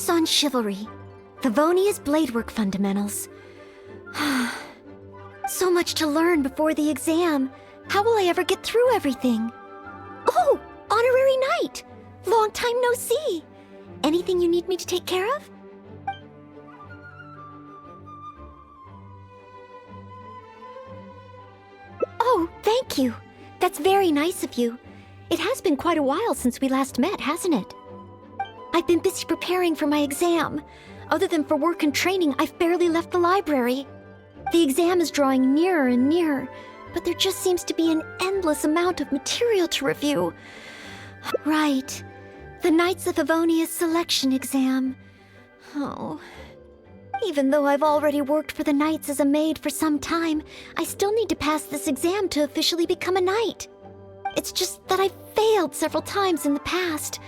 emphasis on chivalry. Favonius bladework fundamentals. So much to learn before the exam. How will I ever get through everything? Oh, honorary knight! Long time no see. Anything you need me to take care of? Oh, thank you. That's very nice of you. It has been quite a while since we last met, hasn't it? I've been busy preparing for my exam. Other than for work and training, I've barely left the library. The exam is drawing nearer and nearer, but there just seems to be an endless amount of material to review. Right. The Knights of Favonius selection exam. Oh. Even though I've already worked for the Knights as a maid for some time, I still need to pass this exam to officially become a knight. It's just that I've failed several times in the past.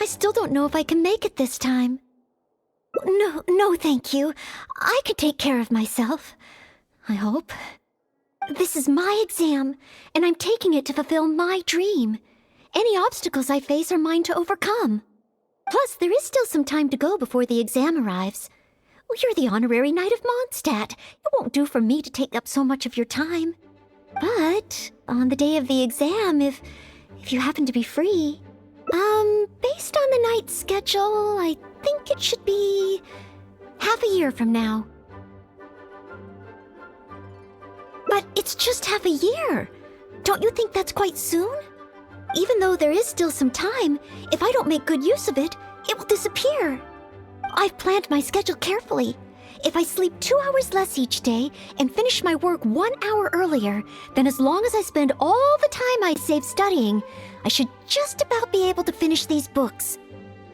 I still don't know if I can make it this time. No, thank you. I could take care of myself. I hope. This is my exam, and I'm taking it to fulfill my dream. Any obstacles I face are mine to overcome. Plus, there is still some time to go before the exam arrives. You're the honorary knight of Mondstadt. It won't do for me to take up so much of your time. But on the day of the exam, if you happen to be free... based on the knight's schedule, I think it should be half a year from now. But it's just half a year. Don't you think that's quite soon? Even though there is still some time, if I don't make good use of it, it will disappear. I've planned my schedule carefully. If I sleep 2 hours less each day and finish my work 1 hour earlier, then as long as I spend all the time I save studying, I should just about be able to finish these books.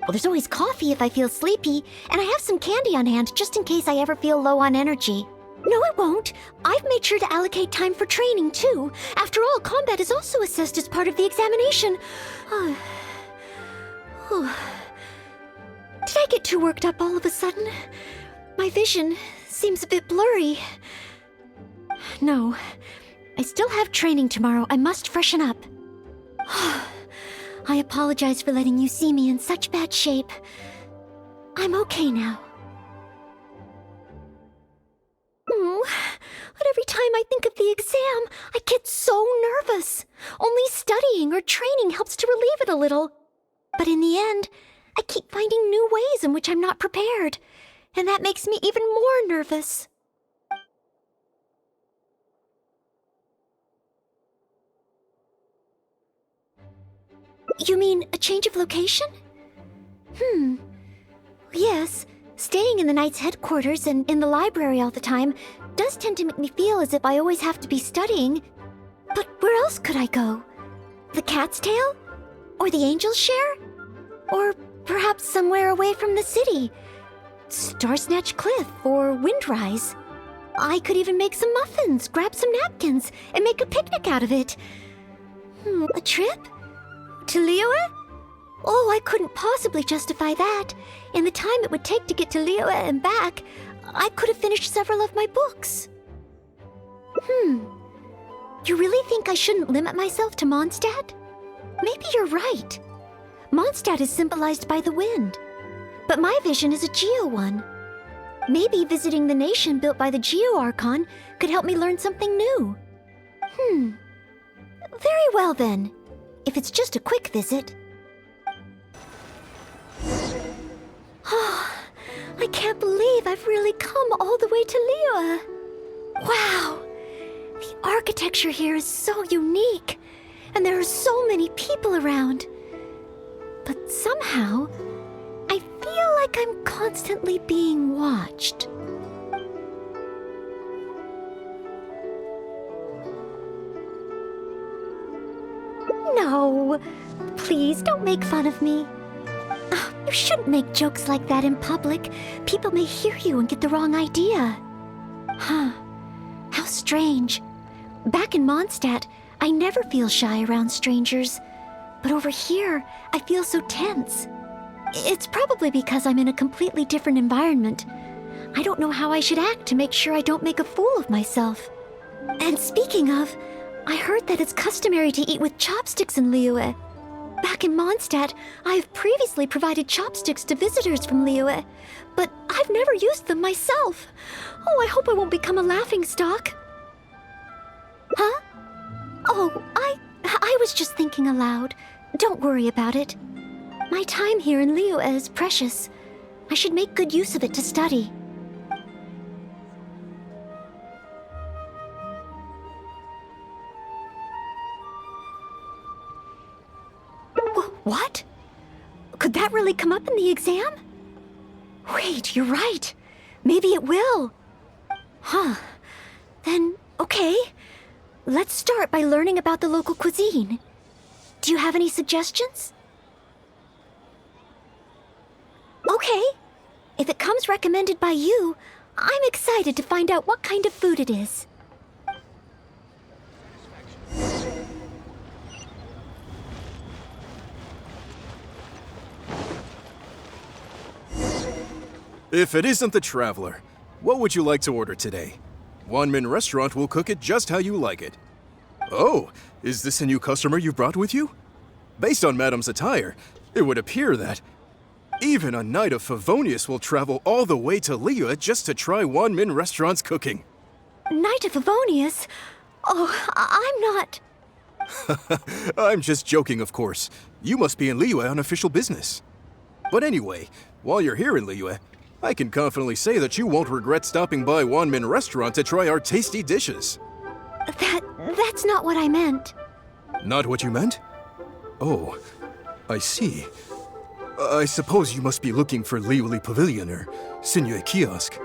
Well, there's always coffee if I feel sleepy, and I have some candy on hand just in case I ever feel low on energy. No, it won't. I've made sure to allocate time for training, too. After all, combat is also assessed as part of the examination. Did I get too worked up all of a sudden? My vision seems a bit blurry. No, I still have training tomorrow. I must freshen up. I apologize for letting you see me in such bad shape. I'm okay now. But every time I think of the exam, I get so nervous. Only studying or training helps to relieve it a little. But in the end, I keep finding new ways in which I'm not prepared, and that makes me even more nervous. You mean a change of location? Yes, staying in the Knight's headquarters and in the library all the time does tend to make me feel as if I always have to be studying. But where else could I go? The Cat's Tail? Or the Angel's Share? Or perhaps somewhere away from the city? Starsnatch Cliff or Windrise? I could even make some muffins, grab some napkins, and make a picnic out of it. A trip? To Liyue? Oh, I couldn't possibly justify that. In the time it would take to get to Liyue and back, I could have finished several of my books. You really think I shouldn't limit myself to Mondstadt? Maybe you're right. Mondstadt is symbolized by the wind, but my vision is a Geo one. Maybe visiting the nation built by the Geo Archon could help me learn something new. Very well then, if it's just a quick visit. I can't believe I've really come all the way to Liyue. Wow! The architecture here is so unique, and there are so many people around. But somehow, I feel like I'm constantly being watched. No, please don't make fun of me. You shouldn't make jokes like that in public. People may hear you and get the wrong idea. How strange. Back in Mondstadt, I never feel shy around strangers. But over here, I feel so tense. It's probably because I'm in a completely different environment. I don't know how I should act to make sure I don't make a fool of myself. And speaking of, I heard that it's customary to eat with chopsticks in Liyue. Back in Mondstadt, I have previously provided chopsticks to visitors from Liyue, but I've never used them myself. Oh, I hope I won't become a laughingstock. Huh? Oh, I was just thinking aloud. Don't worry about it. My time here in Liyue is precious. I should make good use of it to study. What? Could that really come up in the exam? Wait, you're right. Maybe it will. Huh. Then, okay. Let's start by learning about the local cuisine. Do you have any suggestions? Okay. If it comes recommended by you, I'm excited to find out what kind of food it is. If it isn't the Traveler, what would you like to order today? One-man restaurant will cook it just how you like it. Oh, is this a new customer you brought with you? Based on Madam's attire, it would appear that even a knight of Favonius will travel all the way to Liyue just to try one-man restaurant's cooking. Knight of Favonius? Oh, I'm not... I'm just joking, of course. You must be in Liyue on official business. But anyway, while you're here in Liyue, I can confidently say that you won't regret stopping by One-Min Restaurant to try our tasty dishes. That's not what I meant. Not what you meant? Oh, I see. I suppose you must be looking for Liyue Pavilion or Sinue Kiosk.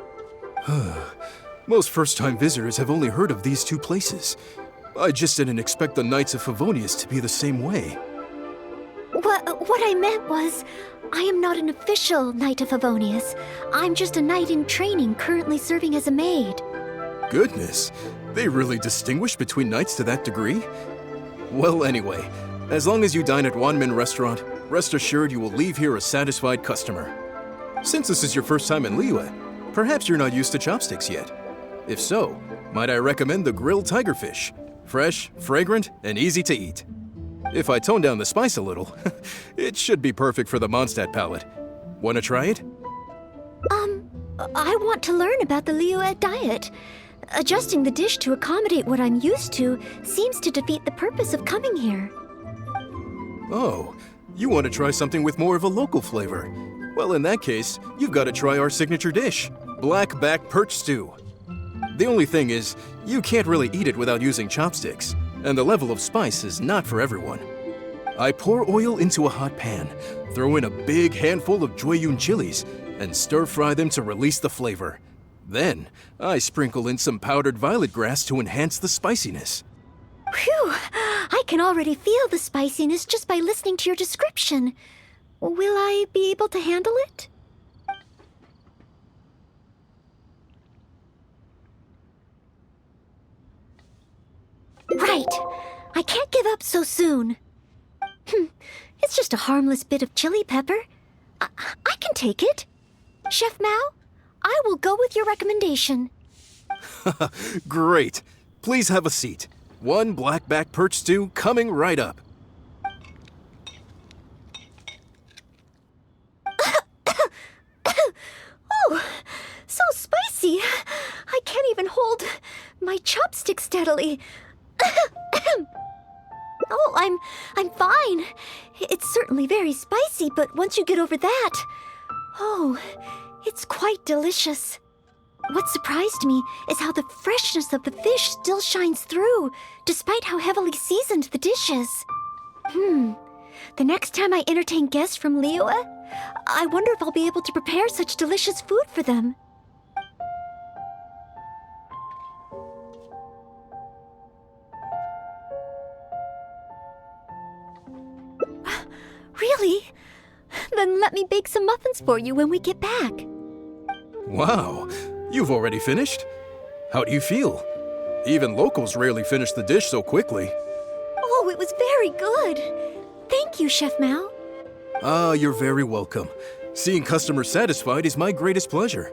Most first-time visitors have only heard of these two places. I just didn't expect the Knights of Favonius to be the same way. What I meant was, I am not an official Knight of Favonius. I'm just a knight in training currently serving as a maid. Goodness, they really distinguish between knights to that degree? Well, anyway, as long as you dine at One-Min Restaurant, rest assured you will leave here a satisfied customer. Since this is your first time in Liyue, perhaps you're not used to chopsticks yet. If so, might I recommend the grilled tigerfish? Fresh, fragrant, and easy to eat. If I tone down the spice a little, it should be perfect for the Mondstadt palate. Wanna try it? I want to learn about the Liyue diet. Adjusting the dish to accommodate what I'm used to seems to defeat the purpose of coming here. Oh, you want to try something with more of a local flavor? Well, in that case, you've got to try our signature dish, black back perch stew. The only thing is, you can't really eat it without using chopsticks, and the level of spice is not for everyone. I pour oil into a hot pan, throw in a big handful of Jueyun chilies, and stir-fry them to release the flavor. Then, I sprinkle in some powdered violet grass to enhance the spiciness. Phew! I can already feel the spiciness just by listening to your description. Will I be able to handle it? Right. I can't give up so soon. It's just a harmless bit of chili pepper. I can take it. Chef Mao, I will go with your recommendation. Great. Please have a seat. One black-back perch stew coming right up. Oh, so spicy. I can't even hold my chopstick steadily. Oh, I'm fine. It's certainly very spicy, but once you get over that, oh, it's quite delicious. What surprised me is how the freshness of the fish still shines through, despite how heavily seasoned the dish is. The next time I entertain guests from Liyue, I wonder if I'll be able to prepare such delicious food for them. Really? Then let me bake some muffins for you when we get back. Wow, you've already finished? How do you feel? Even locals rarely finish the dish so quickly. Oh, it was very good. Thank you, Chef Mao. Ah, you're very welcome. Seeing customers satisfied is my greatest pleasure.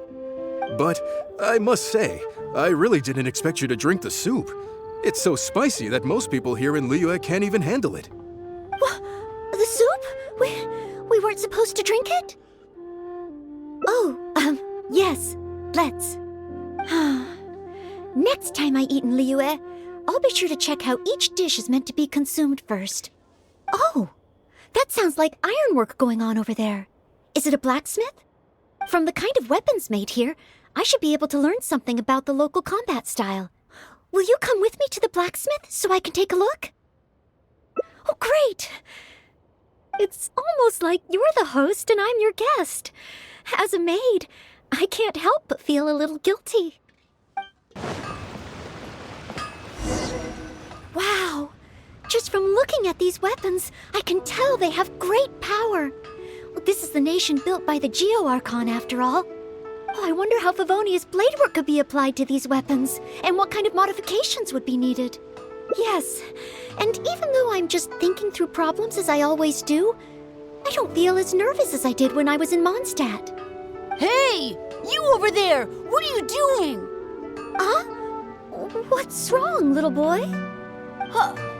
But I must say, I really didn't expect you to drink the soup. It's so spicy that most people here in Liyue can't even handle it. The supposed to drink it? Oh, yes. Let's. Next time I eat in Liyue, I'll be sure to check how each dish is meant to be consumed first. Oh, that sounds like ironwork going on over there. Is it a blacksmith? From the kind of weapons made here, I should be able to learn something about the local combat style. Will you come with me to the blacksmith so I can take a look? Oh, great! It's almost like you're the host and I'm your guest. As a maid, I can't help but feel a little guilty. Wow! Just from looking at these weapons, I can tell they have great power. This is the nation built by the Geo-Archon, after all. Oh, I wonder how Favonius blade work could be applied to these weapons, and what kind of modifications would be needed. Yes, and even though I'm just thinking through problems as I always do, I don't feel as nervous as I did when I was in Mondstadt. Hey! You over there! What are you doing? Huh? What's wrong, little boy?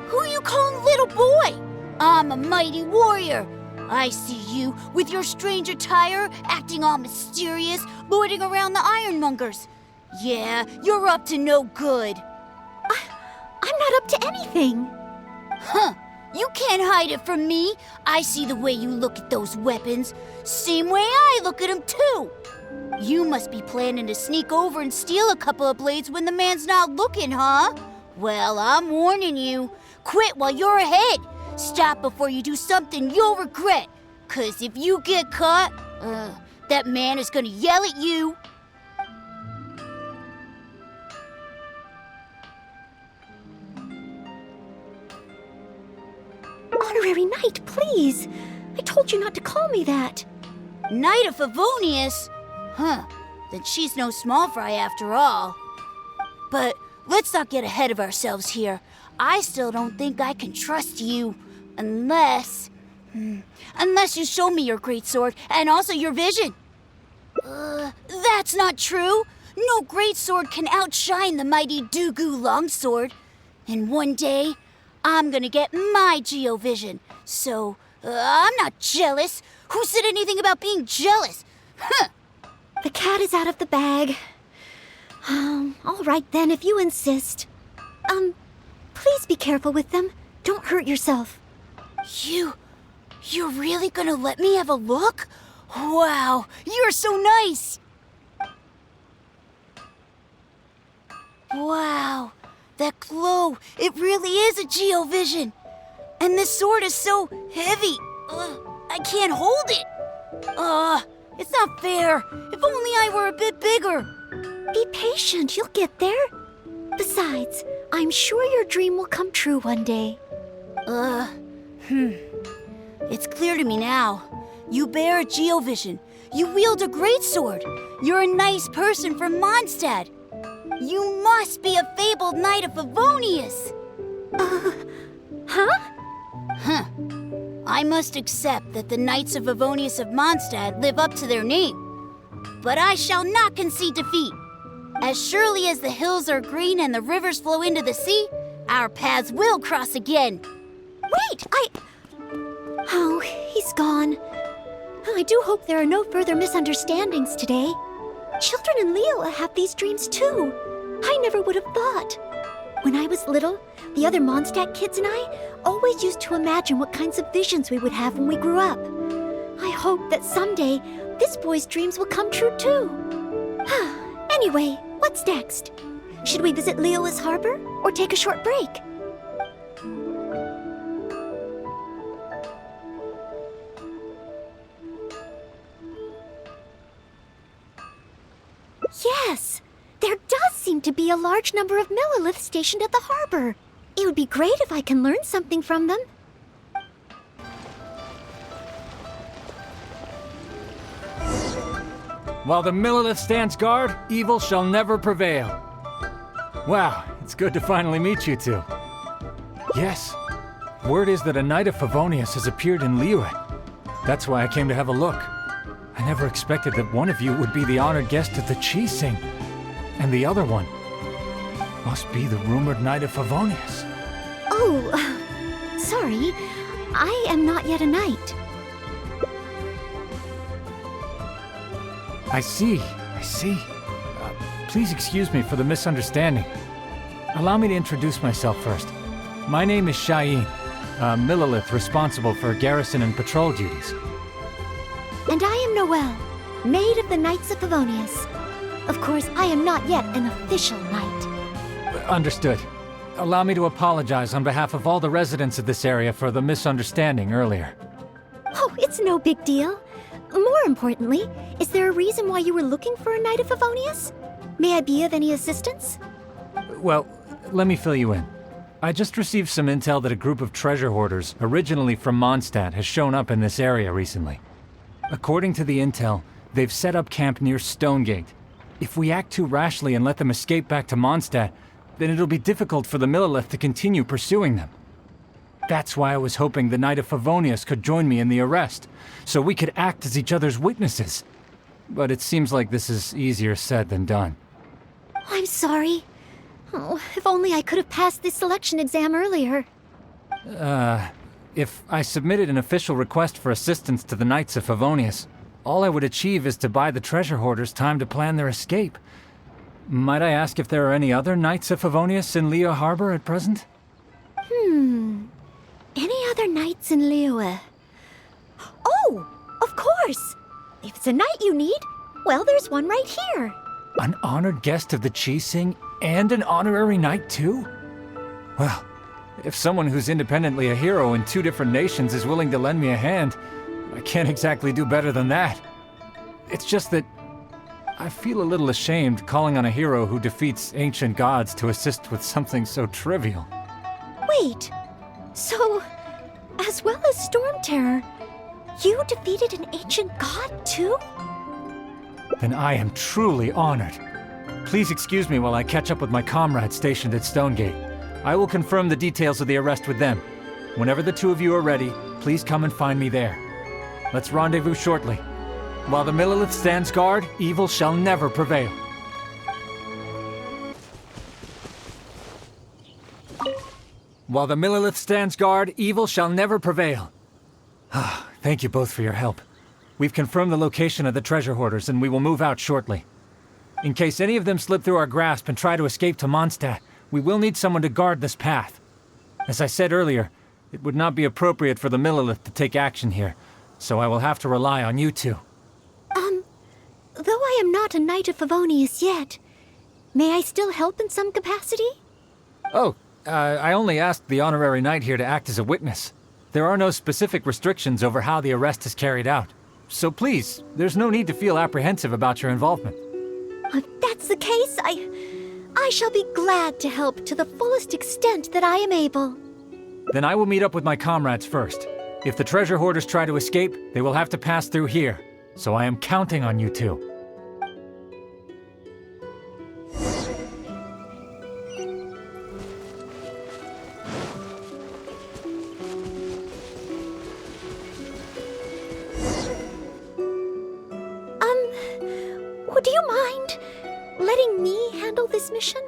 Who you calling little boy? I'm a mighty warrior. I see you with your strange attire, acting all mysterious, lording around the Ironmongers. Yeah, you're up to no good. I'm not up to anything. Huh. You can't hide it from me. I see the way you look at those weapons. Same way I look at them, too. You must be planning to sneak over and steal a couple of blades when the man's not looking, huh? Well, I'm warning you. Quit while you're ahead. Stop before you do something you'll regret. 'Cause if you get caught, that man is gonna yell at you. Honorary Knight, please. I told you not to call me that. Knight of Favonius? Huh, then she's no small fry after all. But let's not get ahead of ourselves here. I still don't think I can trust you, unless you show me your great sword and also your vision. That's not true. No great sword can outshine the mighty Dugu longsword. And one day, I'm gonna get my Geo-vision. So, I'm not jealous. Who said anything about being jealous? Huh. The cat is out of the bag. All right then, if you insist. Please be careful with them. Don't hurt yourself. You're really gonna let me have a look? Wow, you're so nice! Wow, that glow, it really is a Geo-vision. And this sword is so heavy, I can't hold it. It's not fair. If only I were a bit bigger. Be patient, you'll get there. Besides, I'm sure your dream will come true one day. It's clear to me now. You bear a Geo-vision. You wield a greatsword. You're a nice person from Mondstadt. You must be a fabled knight of Favonius. Huh? Huh. I must accept that the Knights of Favonius of Mondstadt live up to their name. But I shall not concede defeat. As surely as the hills are green and the rivers flow into the sea, our paths will cross again. Wait, Oh, he's gone. I do hope there are no further misunderstandings today. Children in Liyue have these dreams too. I never would have thought. When I was little, the other Mondstadt kids and I always used to imagine what kinds of visions we would have when we grew up. I hope that someday this boy's dreams will come true too. Anyway, what's next? Should we visit Liyue Harbor or take a short break? Yes! There does seem to be a large number of Milelith stationed at the harbor. It would be great if I can learn something from them. While the Milelith stands guard, evil shall never prevail. Wow, it's good to finally meet you two. Yes, word is that a Knight of Favonius has appeared in Liyue. That's why I came to have a look. I never expected that one of you would be the honored guest at the Chi-Sing. And the other one must be the rumored Knight of Favonius. Oh, sorry. I am not yet a knight. I see. Please excuse me for the misunderstanding. Allow me to introduce myself first. My name is Cheyenne, Milelith responsible for garrison and patrol duties. And I am Noelle, Maid of the Knights of Favonius. Of course, I am not yet an official knight. Understood. Allow me to apologize on behalf of all the residents of this area for the misunderstanding earlier. Oh, it's no big deal. More importantly, is there a reason why you were looking for a Knight of Favonius? May I be of any assistance? Well, let me fill you in. I just received some intel that a group of treasure hoarders, originally from Mondstadt, has shown up in this area recently. According to the intel, they've set up camp near Stonegate. If we act too rashly and let them escape back to Mondstadt, then it'll be difficult for the Milelith to continue pursuing them. That's why I was hoping the Knight of Favonius could join me in the arrest, so we could act as each other's witnesses. But it seems like this is easier said than done. I'm sorry. Oh, if only I could have passed this selection exam earlier. If I submitted an official request for assistance to the Knights of Favonius, all I would achieve is to buy the treasure hoarders time to plan their escape. Might I ask if there are any other Knights of Favonius in Liyue Harbor at present? Any other knights in Liyue? Oh, of course! If it's a knight you need, well, there's one right here. An honored guest of the Qixing and an honorary knight too? Well, if someone who's independently a hero in two different nations is willing to lend me a hand, I can't exactly do better than that. It's just that I feel a little ashamed calling on a hero who defeats ancient gods to assist with something so trivial. Wait, so, as well as Storm Terror, you defeated an ancient god too? Then I am truly honored. Please excuse me while I catch up with my comrades stationed at Stonegate. I will confirm the details of the arrest with them. Whenever the two of you are ready, please come and find me there. Let's rendezvous shortly. While the Milelith stands guard, evil shall never prevail. While the Milelith stands guard, evil shall never prevail. Thank you both for your help. We've confirmed the location of the treasure hoarders, and we will move out shortly. In case any of them slip through our grasp and try to escape to Mondstadt, we will need someone to guard this path. As I said earlier, it would not be appropriate for the Milelith to take action here, so I will have to rely on you two. Though I am not a Knight of Favonius yet, may I still help in some capacity? Oh, I only asked the honorary knight here to act as a witness. There are no specific restrictions over how the arrest is carried out. So please, there's no need to feel apprehensive about your involvement. If that's the case, I shall be glad to help to the fullest extent that I am able. Then I will meet up with my comrades first. If the treasure hoarders try to escape, they will have to pass through here. So I am counting on you two. Do you mind letting me handle this mission?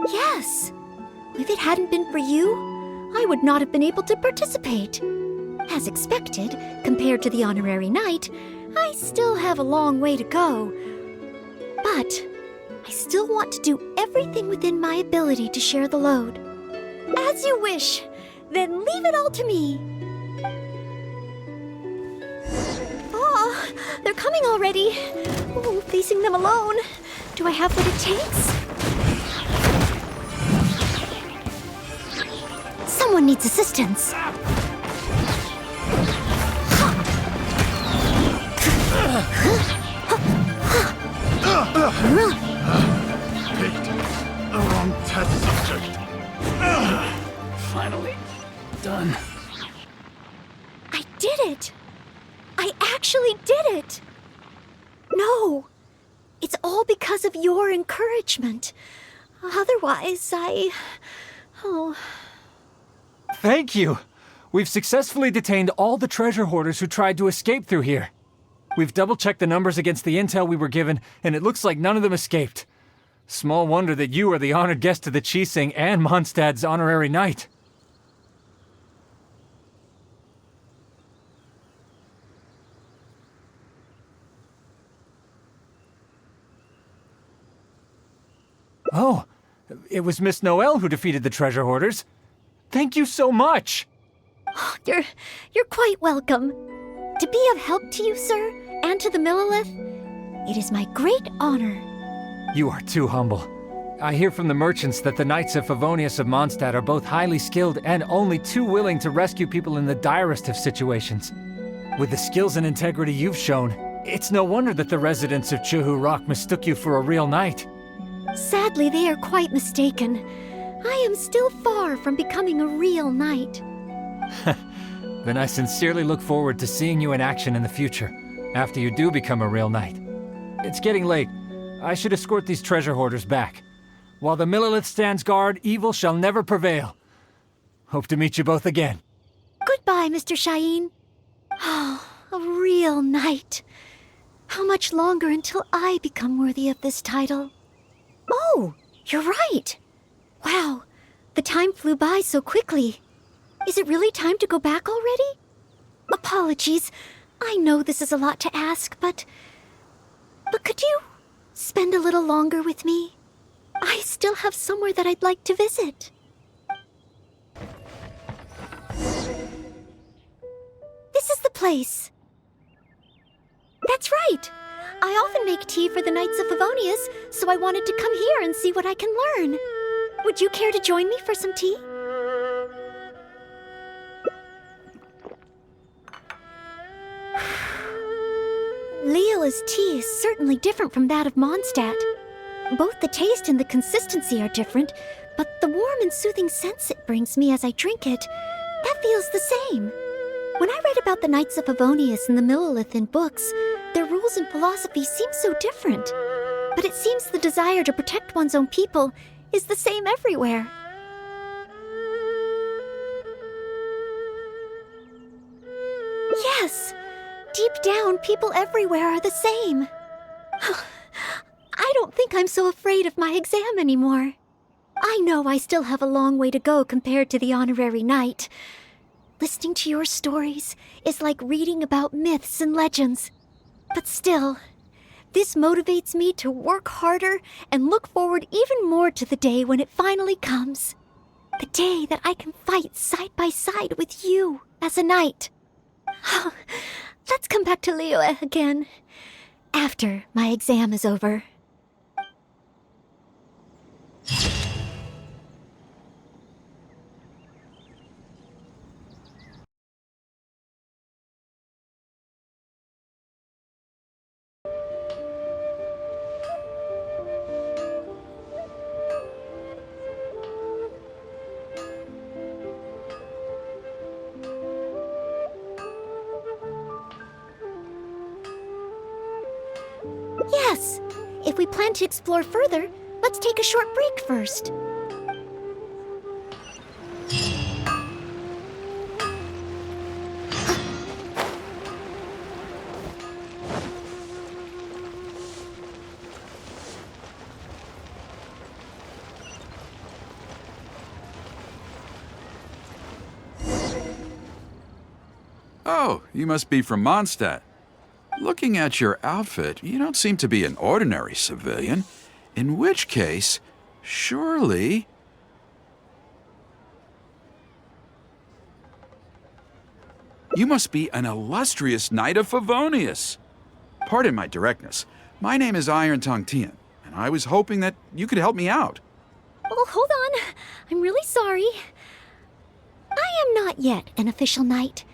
Yes. If it hadn't been for you, I would not have been able to participate. As expected, compared to the honorary knight, I still have a long way to go. But I still want to do everything within my ability to share the load. As you wish. Then leave it all to me. Oh, they're coming already. Oh, facing them alone. Do I have what it takes? Someone needs assistance. Picked the wrong test subject. Finally done. I did it! I actually did it! No, it's all because of your encouragement. Otherwise, Oh. Thank you! We've successfully detained all the treasure hoarders who tried to escape through here. We've double-checked the numbers against the intel we were given, and it looks like none of them escaped. Small wonder that you are the honored guest of the Qixing and Mondstadt's honorary knight. Oh, it was Miss Noelle who defeated the treasure hoarders. Thank you so much! You're quite welcome. To be of help to you, sir, and to the Milelith, it is my great honor. You are too humble. I hear from the merchants that the Knights of Favonius of Mondstadt are both highly skilled and only too willing to rescue people in the direst of situations. With the skills and integrity you've shown, it's no wonder that the residents of Chuhu Rock mistook you for a real knight. Sadly, they are quite mistaken. I am still far from becoming a real knight. Then I sincerely look forward to seeing you in action in the future, after you do become a real knight. It's getting late. I should escort these treasure hoarders back. While the Milelith stands guard, evil shall never prevail. Hope to meet you both again. Goodbye, Mr. Shaheen. Oh, a real knight. How much longer until I become worthy of this title? Oh, you're right. Wow, the time flew by so quickly. Is it really time to go back already? Apologies. I know this is a lot to ask, but could you spend a little longer with me? I still have somewhere that I'd like to visit. This is the place. That's right. I often make tea for the Knights of Favonius, so I wanted to come here and see what I can learn. Would you care to join me for some tea? Liyue's tea is certainly different from that of Mondstadt. Both the taste and the consistency are different, but the warm and soothing sense it brings me as I drink it, that feels the same. When I read about the Knights of Favonius and the Milelith in books, their rules and philosophies seem so different. But it seems the desire to protect one's own people is the same everywhere. Yes! Deep down, people everywhere are the same. I don't think I'm so afraid of my exam anymore. I know I still have a long way to go compared to the honorary knight. Listening to your stories is like reading about myths and legends. But still, this motivates me to work harder and look forward even more to the day when it finally comes. The day that I can fight side by side with you as a knight. Let's come back to Liyue again, after my exam is over. Yes! If we plan to explore further, let's take a short break first. Oh, you must be from Mondstadt. Looking at your outfit, you don't seem to be an ordinary civilian. In which case, surely... You must be an illustrious Knight of Favonius. Pardon my directness. My name is Iron Tongue Tian, and I was hoping that you could help me out. Oh, hold on. I'm really sorry. I am not yet an official knight,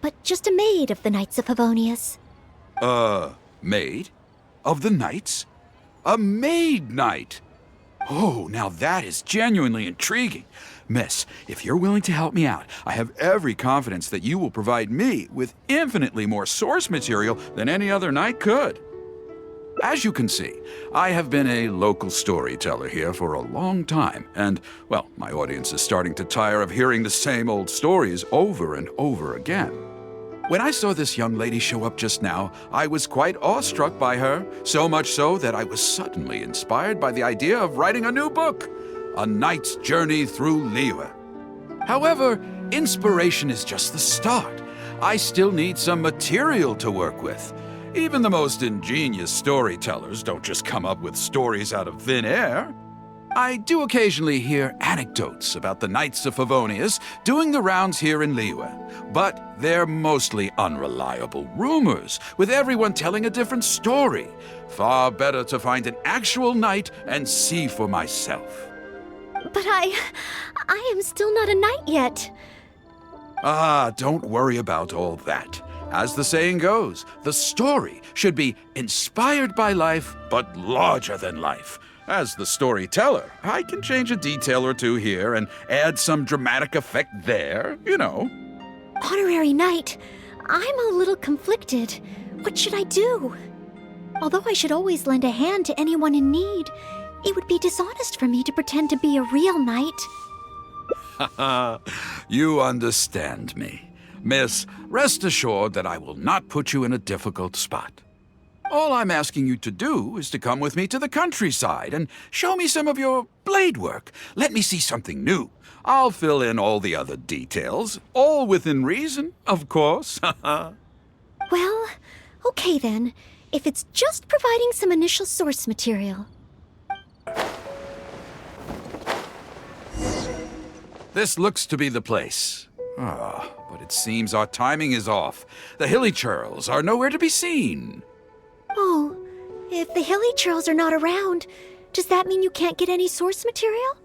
but just a maid of the Knights of Favonius. Maid? Of the Knights? A Maid-Knight! Oh, now that is genuinely intriguing. Miss, if you're willing to help me out, I have every confidence that you will provide me with infinitely more source material than any other knight could. As you can see, I have been a local storyteller here for a long time, and, well, my audience is starting to tire of hearing the same old stories over and over again. When I saw this young lady show up just now, I was quite awestruck by her, so much so that I was suddenly inspired by the idea of writing a new book, A Knight's Journey Through Liyue. However, inspiration is just the start. I still need some material to work with. Even the most ingenious storytellers don't just come up with stories out of thin air. I do occasionally hear anecdotes about the Knights of Favonius doing the rounds here in Liyue, but they're mostly unreliable rumors, with everyone telling a different story. Far better to find an actual knight and see for myself. But I am still not a knight yet. Ah, don't worry about all that. As the saying goes, the story should be inspired by life, but larger than life. As the storyteller, I can change a detail or two here and add some dramatic effect there, you know. Honorary knight, I'm a little conflicted. What should I do? Although I should always lend a hand to anyone in need, it would be dishonest for me to pretend to be a real knight. You understand me. Miss, rest assured that I will not put you in a difficult spot. All I'm asking you to do is to come with me to the countryside and show me some of your blade work. Let me see something new. I'll fill in all the other details, all within reason, of course. Well, okay then, if it's just providing some initial source material. This looks to be the place. But it seems our timing is off. The Hilichurls are nowhere to be seen. Oh, if the Hilichurls are not around, does that mean you can't get any source material?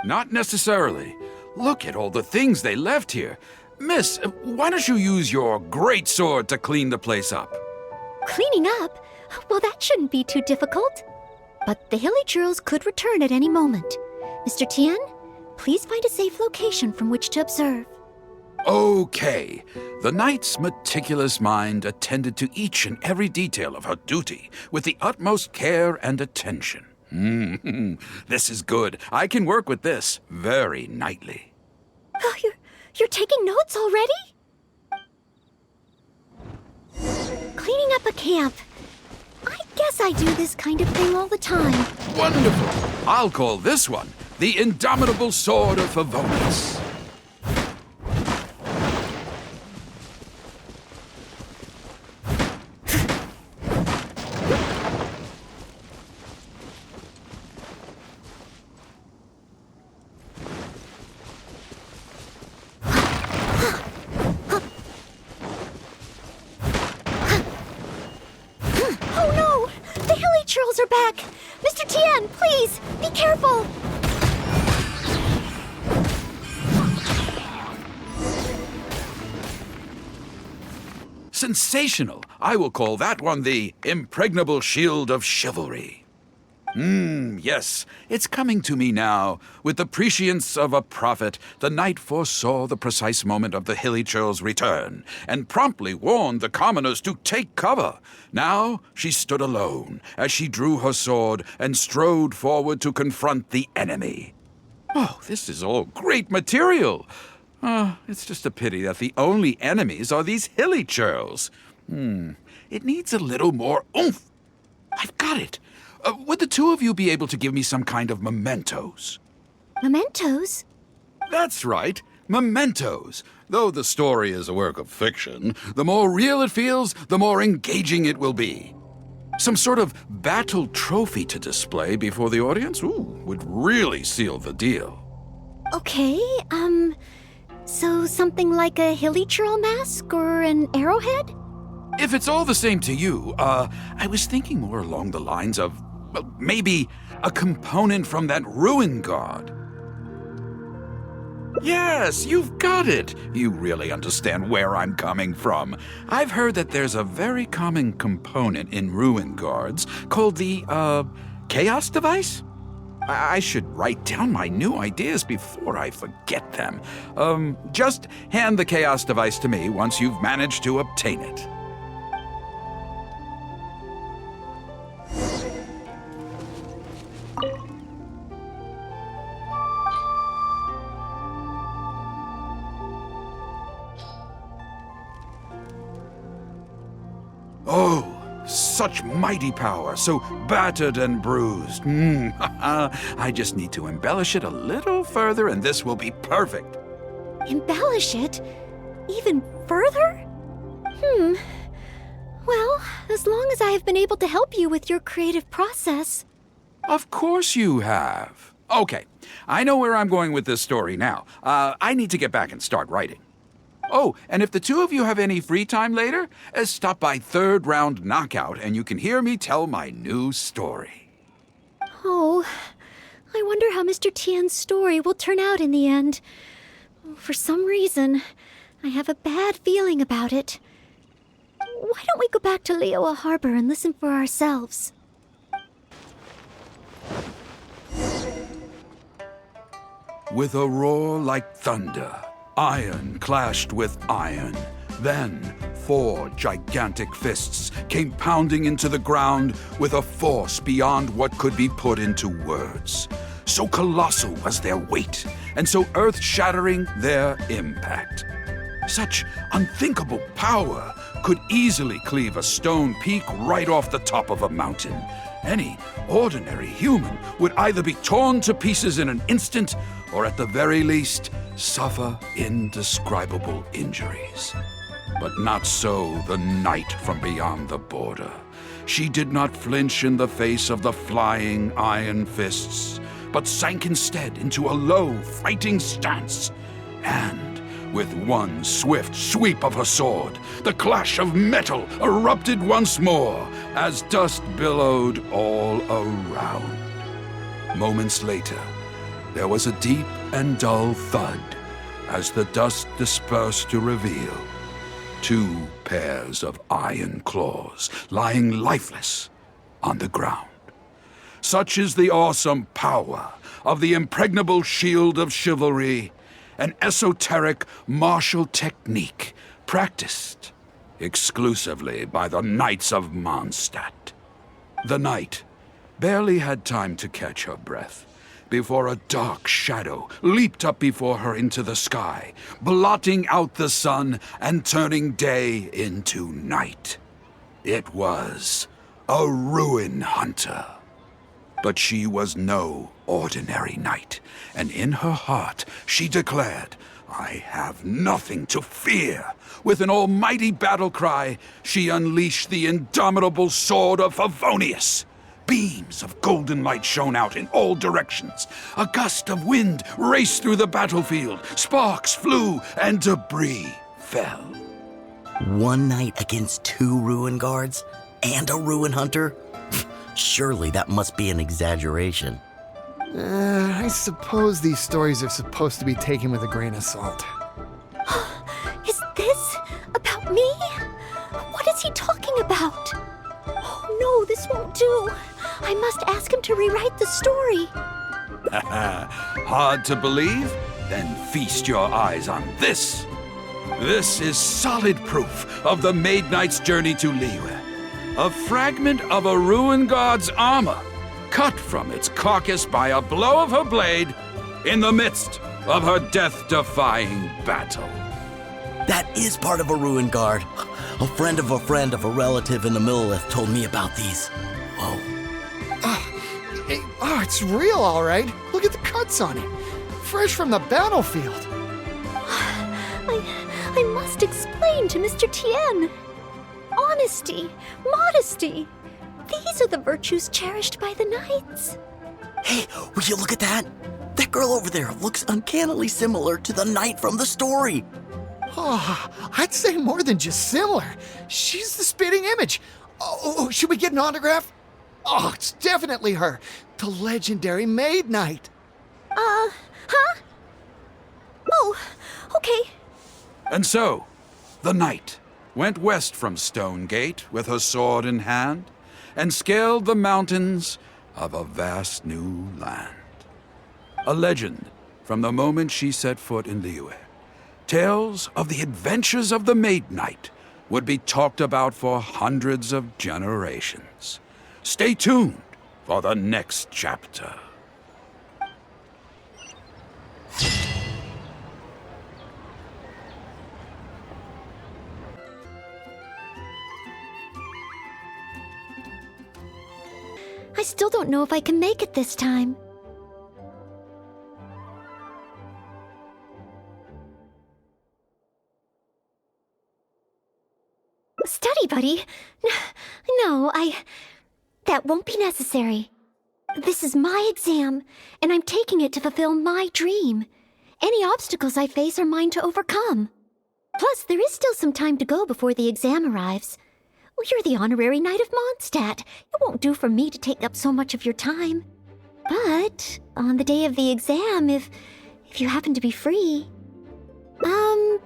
Not necessarily. Look at all the things they left here. Miss, why don't you use your great sword to clean the place up? Cleaning up? Well, that shouldn't be too difficult. But the Hilichurls could return at any moment. Mr. Tien, please find a safe location from which to observe. Okay. The knight's meticulous mind attended to each and every detail of her duty with the utmost care and attention. This is good. I can work with this very knightly. Oh, you're taking notes already? Cleaning up a camp. I guess I do this kind of thing all the time. Wonderful. I'll call this one the Indomitable Sword of Favonius. Are back! Mr. Tien, please, be careful! Sensational! I will call that one the Impregnable Shield of Chivalry. Yes, it's coming to me now. With the prescience of a prophet, the knight foresaw the precise moment of the Hilichurl's return, and promptly warned the commoners to take cover. Now she stood alone, as she drew her sword and strode forward to confront the enemy. Oh, this is all great material. It's just a pity that the only enemies are these Hilichurls. It needs a little more oomph. I've got it. Would the two of you be able to give me some kind of mementos? Mementos? That's right, mementos. Though the story is a work of fiction, the more real it feels, the more engaging it will be. Some sort of battle trophy to display before the audience would really seal the deal. Okay, so something like a Hilichurl mask or an arrowhead? If it's all the same to you, I was thinking more along the lines of, well, maybe a component from that ruin guard. Yes, you've got it. You really understand where I'm coming from. I've heard that there's a very common component in ruin guards called the, chaos device? I should write down my new ideas before I forget them. Just hand the chaos device to me once you've managed to obtain it. Oh, such mighty power, so battered and bruised. I just need to embellish it a little further and this will be perfect. Embellish it? Even further? Well, as long as I have been able to help you with your creative process. Of course you have. Okay, I know where I'm going with this story now. I need to get back and start writing. Oh, and if the two of you have any free time later, stop by Third Round Knockout and you can hear me tell my new story. Oh, I wonder how Mr. Tien's story will turn out in the end. For some reason, I have a bad feeling about it. Why don't we go back to Liyue Harbor and listen for ourselves? With a roar like thunder, iron clashed with iron. Then, 4 gigantic fists came pounding into the ground with a force beyond what could be put into words. So colossal was their weight, and so earth-shattering their impact. Such unthinkable power could easily cleave a stone peak right off the top of a mountain. Any ordinary human would either be torn to pieces in an instant, or at the very least, suffer indescribable injuries. But not so the knight from beyond the border. She did not flinch in the face of the flying iron fists, but sank instead into a low, fighting stance. And with one swift sweep of her sword, the clash of metal erupted once more as dust billowed all around. Moments later, there was a deep and dull thud as the dust dispersed to reveal 2 pairs of iron claws lying lifeless on the ground. Such is the awesome power of the impregnable shield of chivalry, an esoteric martial technique practiced exclusively by the Knights of Mondstadt. The knight barely had time to catch her breath before a dark shadow leaped up before her into the sky, blotting out the sun and turning day into night. It was a ruin hunter. But she was no ordinary knight, and in her heart she declared, "I have nothing to fear." With an almighty battle cry, she unleashed the indomitable sword of Favonius. Beams of golden light shone out in all directions. A gust of wind raced through the battlefield. Sparks flew and debris fell. One knight against 2 ruin guards and a ruin hunter? Surely that must be an exaggeration. I suppose these stories are supposed to be taken with a grain of salt. Is this about me? What is he talking about? Oh no, this won't do. I must ask him to rewrite the story. Hard to believe? Then feast your eyes on this. This is solid proof of the Maid-Knight's journey to Liyue. A fragment of a ruin god's armor, cut from its carcass by a blow of her blade in the midst of her death-defying battle. That is part of a ruin guard. A friend of a relative in the Milelith told me about these. Whoa. It's real, all right. Look at the cuts on it. Fresh from the battlefield. I must explain to Mr. Tien. Honesty, modesty. These are the virtues cherished by the knights. Hey, will you look at that? That girl over there looks uncannily similar to the knight from the story. Oh, I'd say more than just similar. She's the spitting image. Oh, should we get an autograph? Oh, it's definitely her. The legendary Maid-Knight. Huh? Oh, okay. And so, the knight went west from Stonegate with her sword in hand and scaled the mountains of a vast new land. A legend from the moment she set foot in Liyue. Tales of the adventures of the Maid-Knight would be talked about for hundreds of generations. Stay tuned for the next chapter. I still don't know if I can make it this time. Study buddy? No, that won't be necessary. This is my exam, and I'm taking it to fulfill my dream. Any obstacles I face are mine to overcome. Plus, there is still some time to go before the exam arrives. Well, you're the honorary knight of Mondstadt. It won't do for me to take up so much of your time. But on the day of the exam, if you happen to be free...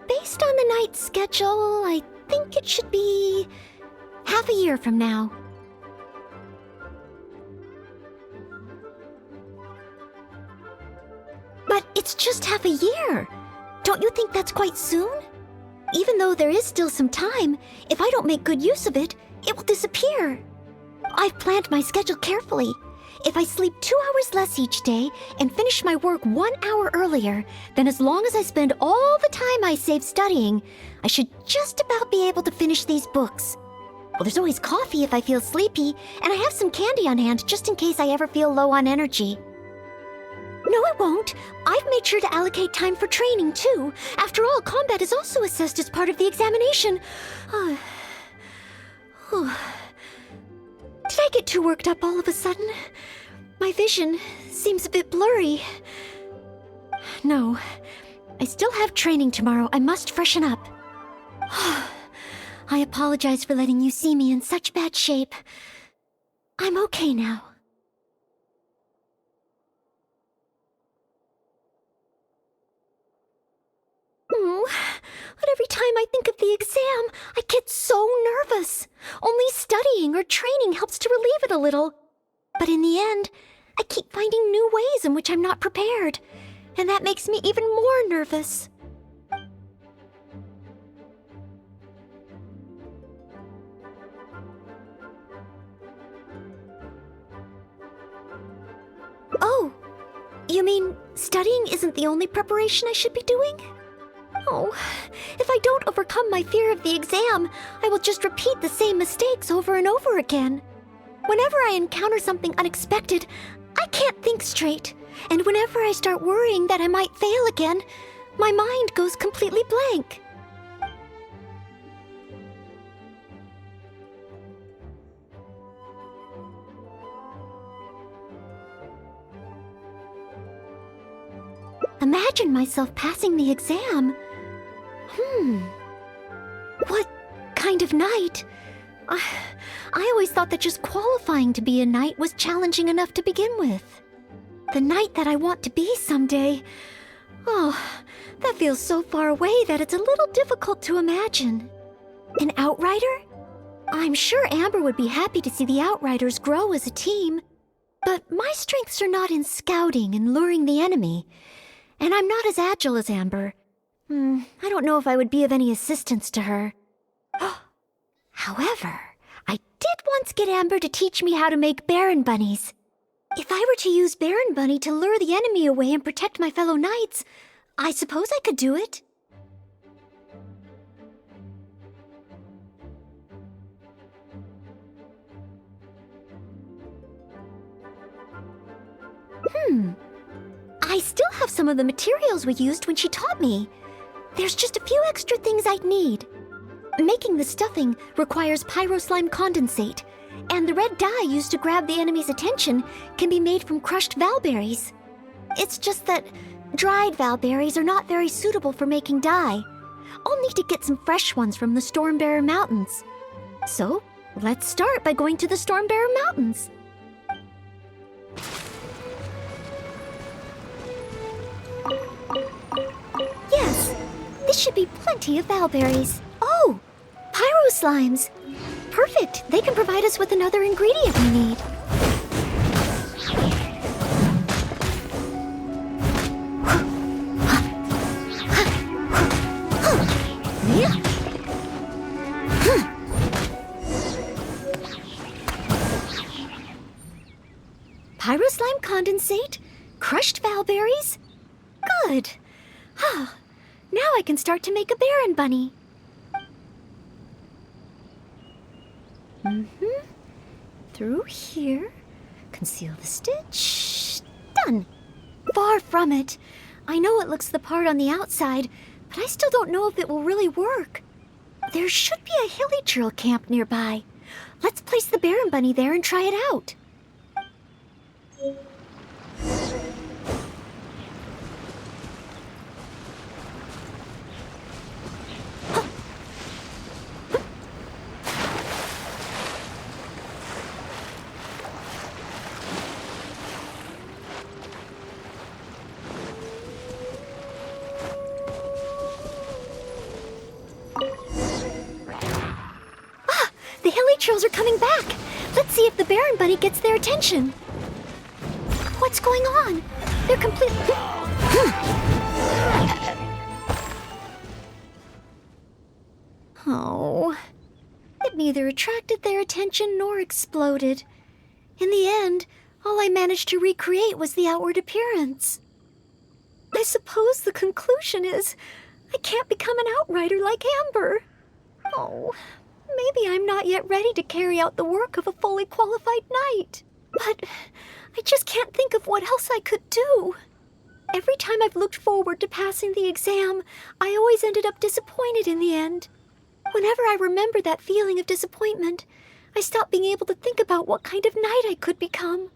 based on the night's schedule, I think it should be half a year from now. But it's just half a year. Don't you think that's quite soon? Even though there is still some time, if I don't make good use of it, it will disappear. I've planned my schedule carefully. If I sleep 2 hours less each day and finish my work 1 hour earlier, then as long as I spend all the time I save studying, I should just about be able to finish these books. Well, there's always coffee if I feel sleepy, and I have some candy on hand just in case I ever feel low on energy. No, it won't. I've made sure to allocate time for training, too. After all, combat is also assessed as part of the examination. Did I get too worked up all of a sudden? My vision seems a bit blurry. No, I still have training tomorrow. I must freshen up. I apologize for letting you see me in such bad shape. I'm okay now. But every time I think of the exam, I get so nervous. Only studying or training helps to relieve it a little. But in the end, I keep finding new ways in which I'm not prepared. And that makes me even more nervous. Oh, you mean studying isn't the only preparation I should be doing? Oh, if I don't overcome my fear of the exam, I will just repeat the same mistakes over and over again. Whenever I encounter something unexpected, I can't think straight. And whenever I start worrying that I might fail again, my mind goes completely blank. Imagine myself passing the exam. What kind of knight? I always thought that just qualifying to be a knight was challenging enough to begin with. The knight that I want to be someday. Oh, that feels so far away that it's a little difficult to imagine. An outrider? I'm sure Amber would be happy to see the outriders grow as a team. But my strengths are not in scouting and luring the enemy. And I'm not as agile as Amber. I don't know if I would be of any assistance to her. However, I did once get Amber to teach me how to make Baron Bunnies. If I were to use Baron Bunny to lure the enemy away and protect my fellow knights, I suppose I could do it. I still have some of the materials we used when she taught me. There's just a few extra things I'd need. Making the stuffing requires pyroslime condensate, and the red dye used to grab the enemy's attention can be made from crushed valberries. It's just that dried valberries are not very suitable for making dye. I'll need to get some fresh ones from the Stormbearer Mountains. So, let's start by going to the Stormbearer Mountains. Yes, this should be plenty of valberries. Oh, pyroslimes. Perfect, they can provide us with another ingredient we need. Pyroslime condensate, crushed valberries. Good. Now I can start to make a Baron Bunny. Through here. Conceal the stitch. Done. Far from it. I know it looks the part on the outside, but I still don't know if it will really work. There should be a Hilichurl camp nearby. Let's place the Baron Bunny there and try it out. Hilichurls are coming back! Let's see if the Baron Bunny gets their attention. What's going on? They're completely... Oh... It neither attracted their attention nor exploded. In the end, all I managed to recreate was the outward appearance. I suppose the conclusion is I can't become an outrider like Amber. Oh, maybe I'm not yet ready to carry out the work of a fully qualified knight. But I just can't think of what else I could do. Every time I've looked forward to passing the exam, I always ended up disappointed in the end. Whenever I remember that feeling of disappointment, I stop being able to think about what kind of knight I could become.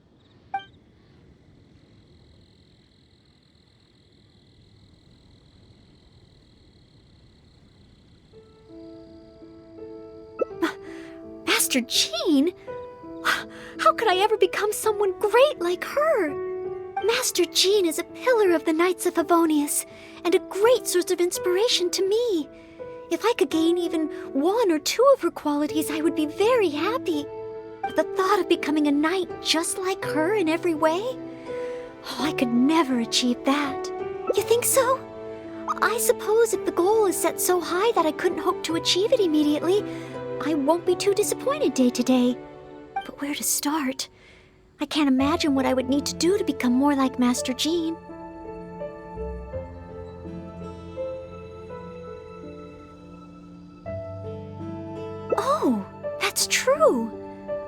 Master Jean? How could I ever become someone great like her? Master Jean is a pillar of the Knights of Favonius, and a great source of inspiration to me. If I could gain even 1 or 2 of her qualities, I would be very happy. But the thought of becoming a knight just like her in every way? Oh, I could never achieve that. You think so? I suppose if the goal is set so high that I couldn't hope to achieve it immediately, I won't be too disappointed day to day. But where to start? I can't imagine what I would need to do to become more like Master Jean. Oh, that's true.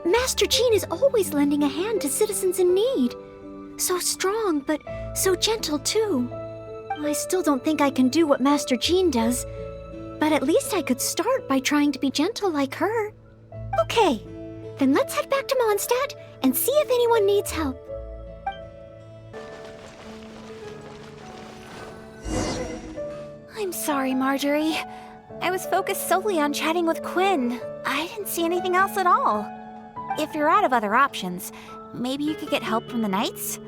Master Jean is always lending a hand to citizens in need. So strong, but so gentle too. I still don't think I can do what Master Jean does, but at least I could start by trying to be gentle like her. Okay, then let's head back to Mondstadt and see if anyone needs help. I'm sorry, Marjorie. I was focused solely on chatting with Quinn. I didn't see anything else at all. If you're out of other options, maybe you could get help from the Knights?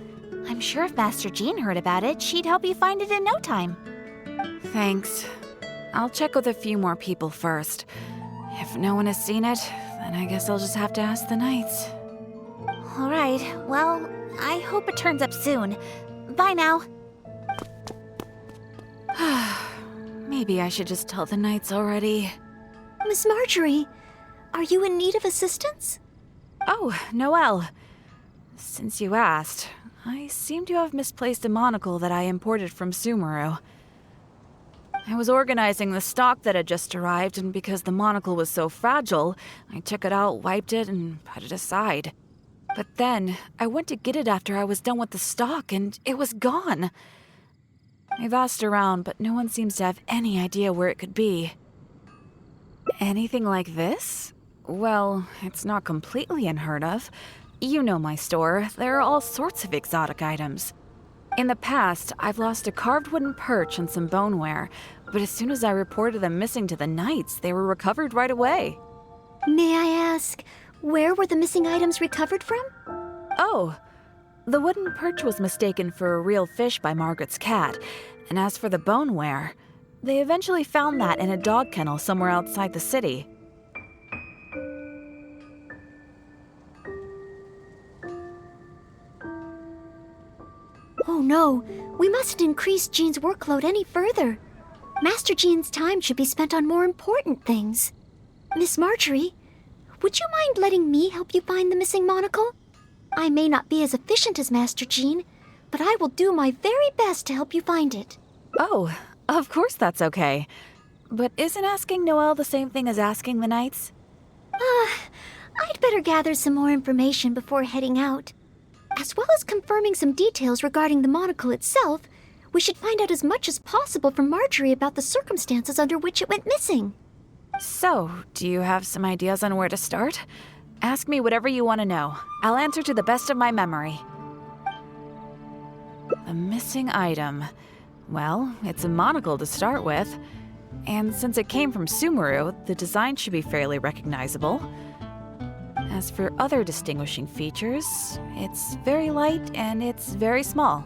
I'm sure if Master Jean heard about it, she'd help you find it in no time. Thanks. I'll check with a few more people first. If no one has seen it, then I guess I'll just have to ask the Knights. All right, well, I hope it turns up soon. Bye now. Maybe I should just tell the Knights already. Miss Marjorie, are you in need of assistance? Oh, Noelle. Since you asked, I seem to have misplaced a monocle that I imported from Sumeru. I was organizing the stock that had just arrived, and because the monocle was so fragile, I took it out, wiped it, and put it aside. But then, I went to get it after I was done with the stock, and it was gone. I've asked around, but no one seems to have any idea where it could be. Anything like this? Well, it's not completely unheard of. You know my store. There are all sorts of exotic items. In the past, I've lost a carved wooden perch and some boneware, but as soon as I reported them missing to the Knights, they were recovered right away. May I ask, where were the missing items recovered from? Oh, the wooden perch was mistaken for a real fish by Margaret's cat, and as for the boneware, they eventually found that in a dog kennel somewhere outside the city. Oh no, we mustn't increase Jean's workload any further. Master Jean's time should be spent on more important things. Miss Marjorie, would you mind letting me help you find the missing monocle? I may not be as efficient as Master Jean, but I will do my very best to help you find it. Oh, of course that's okay. But isn't asking Noelle the same thing as asking the Knights? I'd better gather some more information before heading out. As well as confirming some details regarding the monocle itself, we should find out as much as possible from Marjorie about the circumstances under which it went missing. So, do you have some ideas on where to start? Ask me whatever you want to know. I'll answer to the best of my memory. The missing item. Well, it's a monocle to start with. And since it came from Sumeru, the design should be fairly recognizable. As for other distinguishing features, it's very light and it's very small.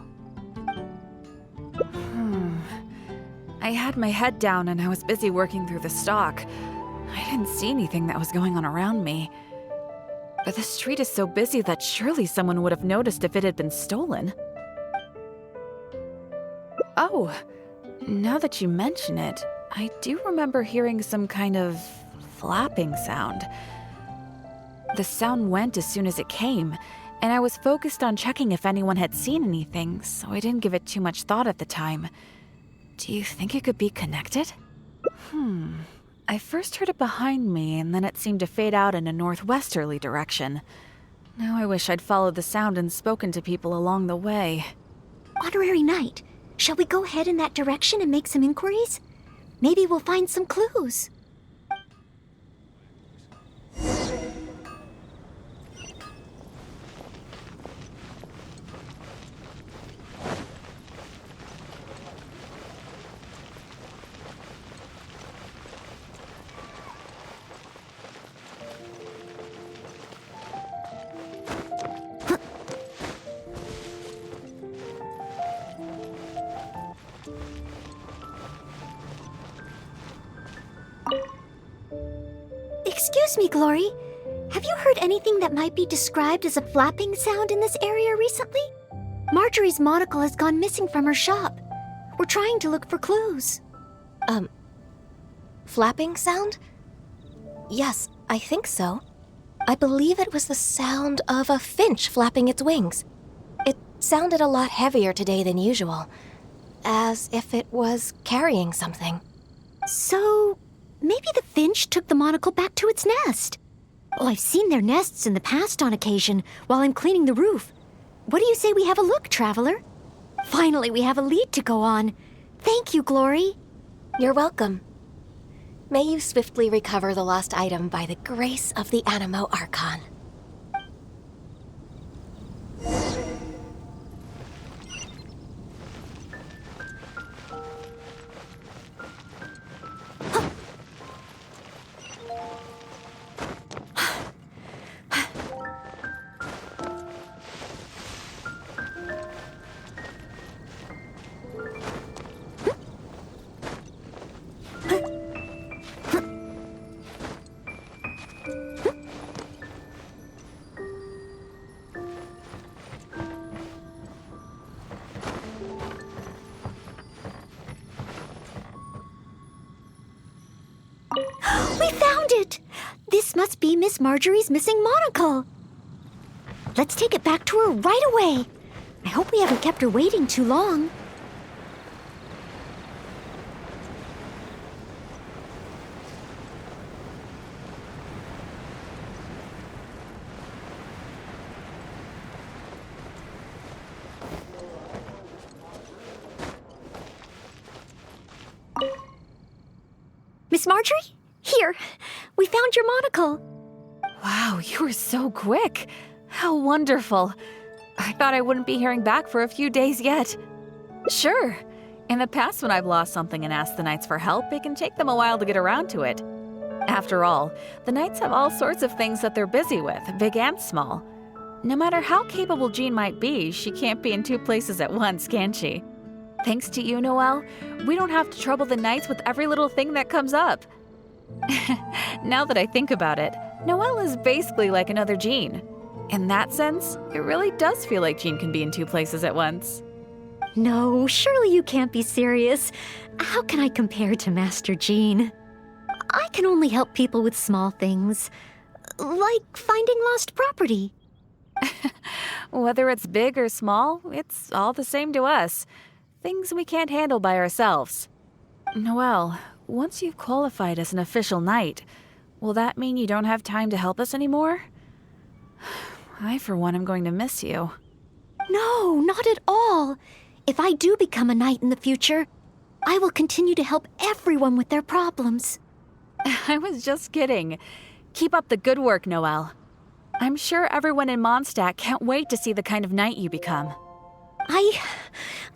I had my head down and I was busy working through the stock. I didn't see anything that was going on around me. But the street is so busy that surely someone would have noticed if it had been stolen. Oh, now that you mention it, I do remember hearing some kind of flapping sound. The sound went as soon as it came, and I was focused on checking if anyone had seen anything, so I didn't give it too much thought at the time. Do you think it could be connected? I first heard it behind me, and then it seemed to fade out in a northwesterly direction. Now I wish I'd followed the sound and spoken to people along the way. Honorary Knight, shall we go ahead in that direction and make some inquiries? Maybe we'll find some clues. Excuse me, Glory. Have you heard anything that might be described as a flapping sound in this area recently? Marjorie's monocle has gone missing from her shop. We're trying to look for clues. Flapping sound? Yes, I think so. I believe it was the sound of a finch flapping its wings. It sounded a lot heavier today than usual, as if it was carrying something. So, maybe the finch took the monocle back to its nest. Well, I've seen their nests in the past on occasion while I'm cleaning the roof. What do you say we have a look, Traveler? Finally, we have a lead to go on. Thank you, Glory. You're welcome. May you swiftly recover the lost item by the grace of the Animo Archon. We found it! This must be Miss Marjorie's missing monocle. Let's take it back to her right away. I hope we haven't kept her waiting too long. Miss Marjorie? Here, we found your monocle. Wow, you were so quick. How wonderful. I thought I wouldn't be hearing back for a few days yet. Sure. In the past, when I've lost something and asked the Knights for help, it can take them a while to get around to it. After all, the Knights have all sorts of things that they're busy with, big and small. No matter how capable Jean might be, she can't be in two places at once, can she? Thanks to you, Noelle, we don't have to trouble the Knights with every little thing that comes up. Now that I think about it, Noelle is basically like another Jean. In that sense, it really does feel like Jean can be in two places at once. No, surely you can't be serious. How can I compare to Master Jean? I can only help people with small things, like finding lost property. Whether it's big or small, it's all the same to us. Things we can't handle by ourselves. Noelle, once you've qualified as an official knight, will that mean you don't have time to help us anymore? I, for one, am going to miss you. No, not at all. If I do become a knight in the future, I will continue to help everyone with their problems. I was just kidding. Keep up the good work, Noelle. I'm sure everyone in Mondstadt can't wait to see the kind of knight you become.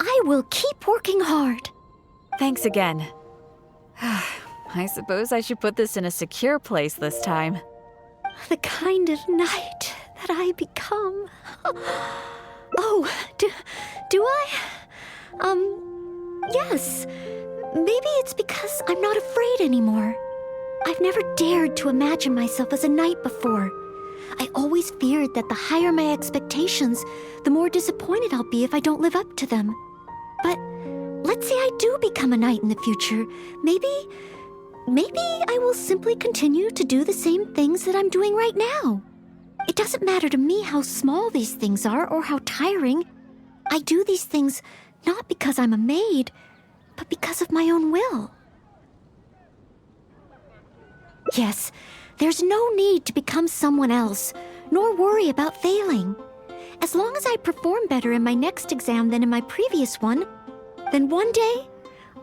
I will keep working hard. Thanks again. I suppose I should put this in a secure place this time. The kind of knight that I become. Oh, do I? Yes. Maybe it's because I'm not afraid anymore. I've never dared to imagine myself as a knight before. I always feared that the higher my expectations, the more disappointed I'll be if I don't live up to them. But let's say I do become a knight in the future. Maybe I will simply continue to do the same things that I'm doing right now. It doesn't matter to me how small these things are or how tiring. I do these things not because I'm a maid, but because of my own will. Yes, there's no need to become someone else, nor worry about failing. As long as I perform better in my next exam than in my previous one, then one day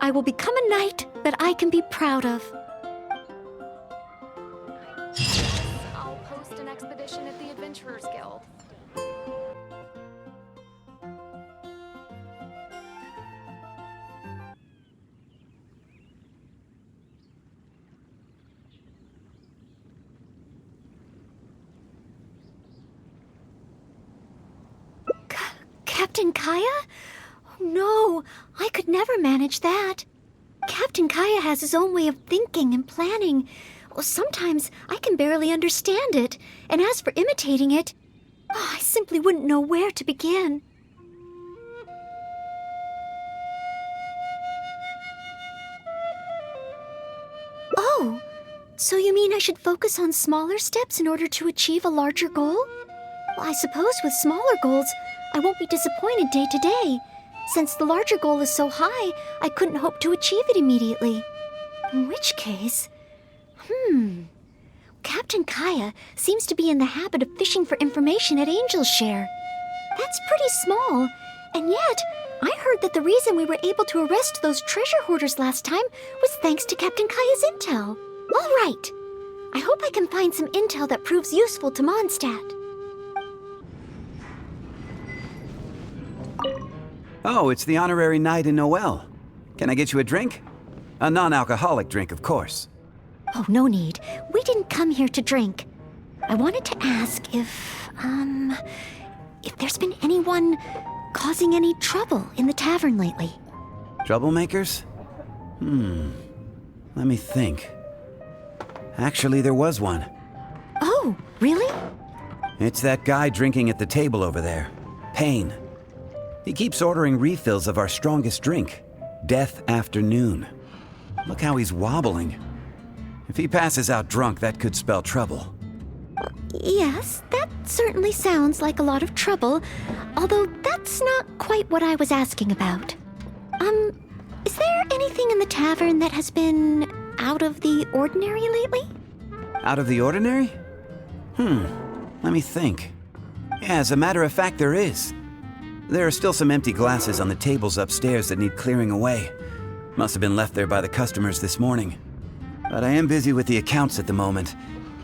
I will become a knight that I can be proud of. I'll post an expedition at the Adventurers Guild. Captain Kaya? Oh no, I could never manage that. Captain Kaya has his own way of thinking and planning. Well, sometimes I can barely understand it, and as for imitating it, I simply wouldn't know where to begin. Oh, so you mean I should focus on smaller steps in order to achieve a larger goal? Well, I suppose with smaller goals, I won't be disappointed day to day. Since the larger goal is so high, I couldn't hope to achieve it immediately. In which case... Captain Kaya seems to be in the habit of fishing for information at Angel's Share. That's pretty small, and yet I heard that the reason we were able to arrest those treasure hoarders last time was thanks to Captain Kaya's intel. All right. I hope I can find some intel that proves useful to Mondstadt. Oh, it's the honorary knight in Noelle. Can I get you a drink? A non-alcoholic drink, of course. Oh, no need. We didn't come here to drink. I wanted to ask if there's been anyone causing any trouble in the tavern lately. Troublemakers? Let me think. Actually, there was one. Oh, really? It's that guy drinking at the table over there. Payne. He keeps ordering refills of our strongest drink, Death Afternoon. Look how he's wobbling. If he passes out drunk, that could spell trouble. Yes, that certainly sounds like a lot of trouble, although that's not quite what I was asking about. Is there anything in the tavern that has been out of the ordinary lately? Out of the ordinary? Let me think. Yeah, as a matter of fact, there is. There are still some empty glasses on the tables upstairs that need clearing away. Must have been left there by the customers this morning. But I am busy with the accounts at the moment,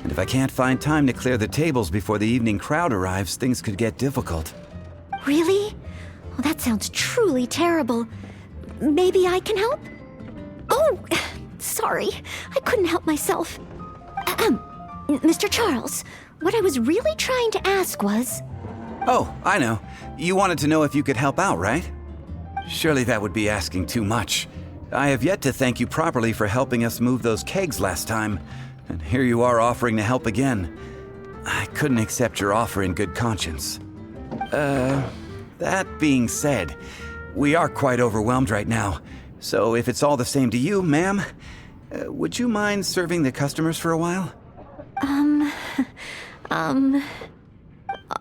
and if I can't find time to clear the tables before the evening crowd arrives, things could get difficult. Really? Well, that sounds truly terrible. Maybe I can help? Oh, sorry. I couldn't help myself. Mr. Charles, what I was really trying to ask was... Oh, I know. You wanted to know if you could help out, right? Surely that would be asking too much. I have yet to thank you properly for helping us move those kegs last time, and here you are offering to help again. I couldn't accept your offer in good conscience. That being said, we are quite overwhelmed right now, so if it's all the same to you, ma'am, would you mind serving the customers for a while?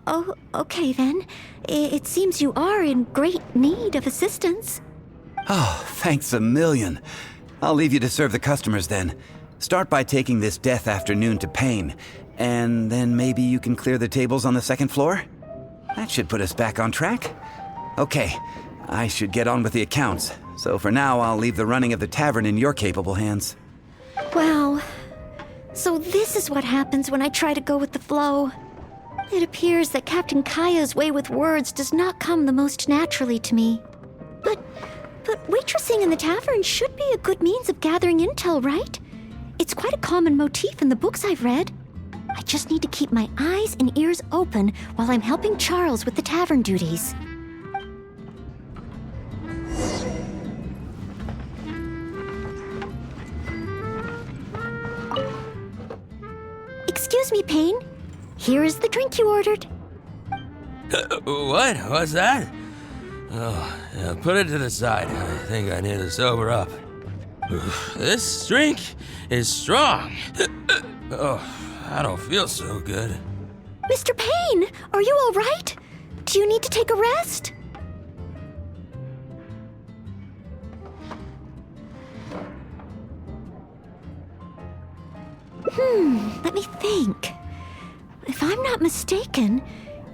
Oh, okay then. It seems you are in great need of assistance. Oh, thanks a million. I'll leave you to serve the customers then. Start by taking this Death Afternoon to Payne, and then maybe you can clear the tables on the second floor? That should put us back on track. Okay, I should get on with the accounts, so for now I'll leave the running of the tavern in your capable hands. Wow. So this is what happens when I try to go with the flow. It appears that Captain Kaya's way with words does not come the most naturally to me. But waitressing in the tavern should be a good means of gathering intel, right? It's quite a common motif in the books I've read. I just need to keep my eyes and ears open while I'm helping Charles with the tavern duties. Excuse me, Payne. Here is the drink you ordered. What? What's that? Oh, yeah, put it to the side. I think I need to sober up. This drink is strong. Oh, I don't feel so good. Mr. Payne, are you all right? Do you need to take a rest? Let me think. If I'm not mistaken,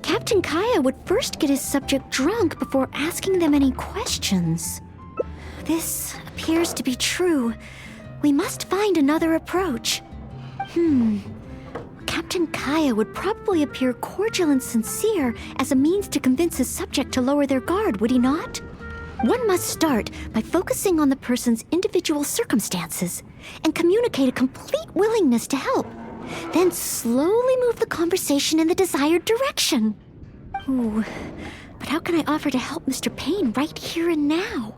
Captain Kaya would first get his subject drunk before asking them any questions. This appears to be true. We must find another approach. Captain Kaya would probably appear cordial and sincere as a means to convince his subject to lower their guard, would he not? One must start by focusing on the person's individual circumstances and communicate a complete willingness to help. Then slowly move the conversation in the desired direction. Ooh, but how can I offer to help Mr. Payne right here and now?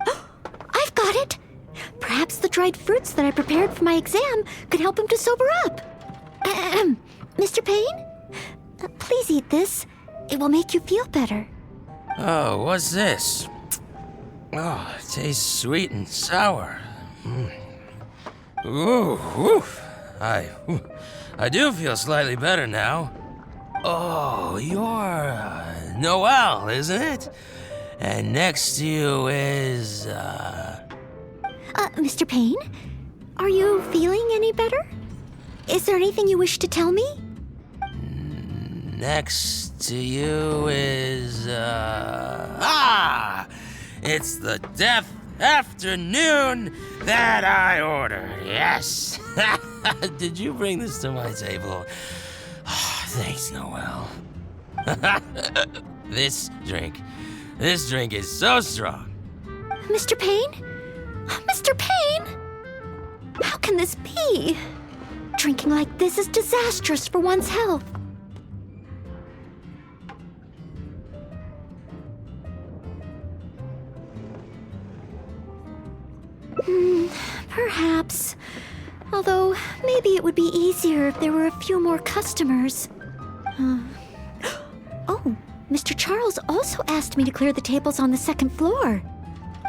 I've got it! Perhaps the dried fruits that I prepared for my exam could help him to sober up. Mr. Payne? Please eat this. It will make you feel better. Oh, what's this? Oh, it tastes sweet and sour. Ooh, woof. I do feel slightly better now. Oh, you're Noelle, isn't it? And next to you is, Mr. Payne? Are you feeling any better? Is there anything you wish to tell me? Next to you is, it's the death afternoon that I ordered, yes. Did you bring this to my table? Oh, thanks, Noelle. This drink is so strong. Mr. Payne? Mr. Payne? How can this be? Drinking like this is disastrous for one's health. Perhaps. Although, maybe it would be easier if there were a few more customers. Oh, Mr. Charles also asked me to clear the tables on the second floor.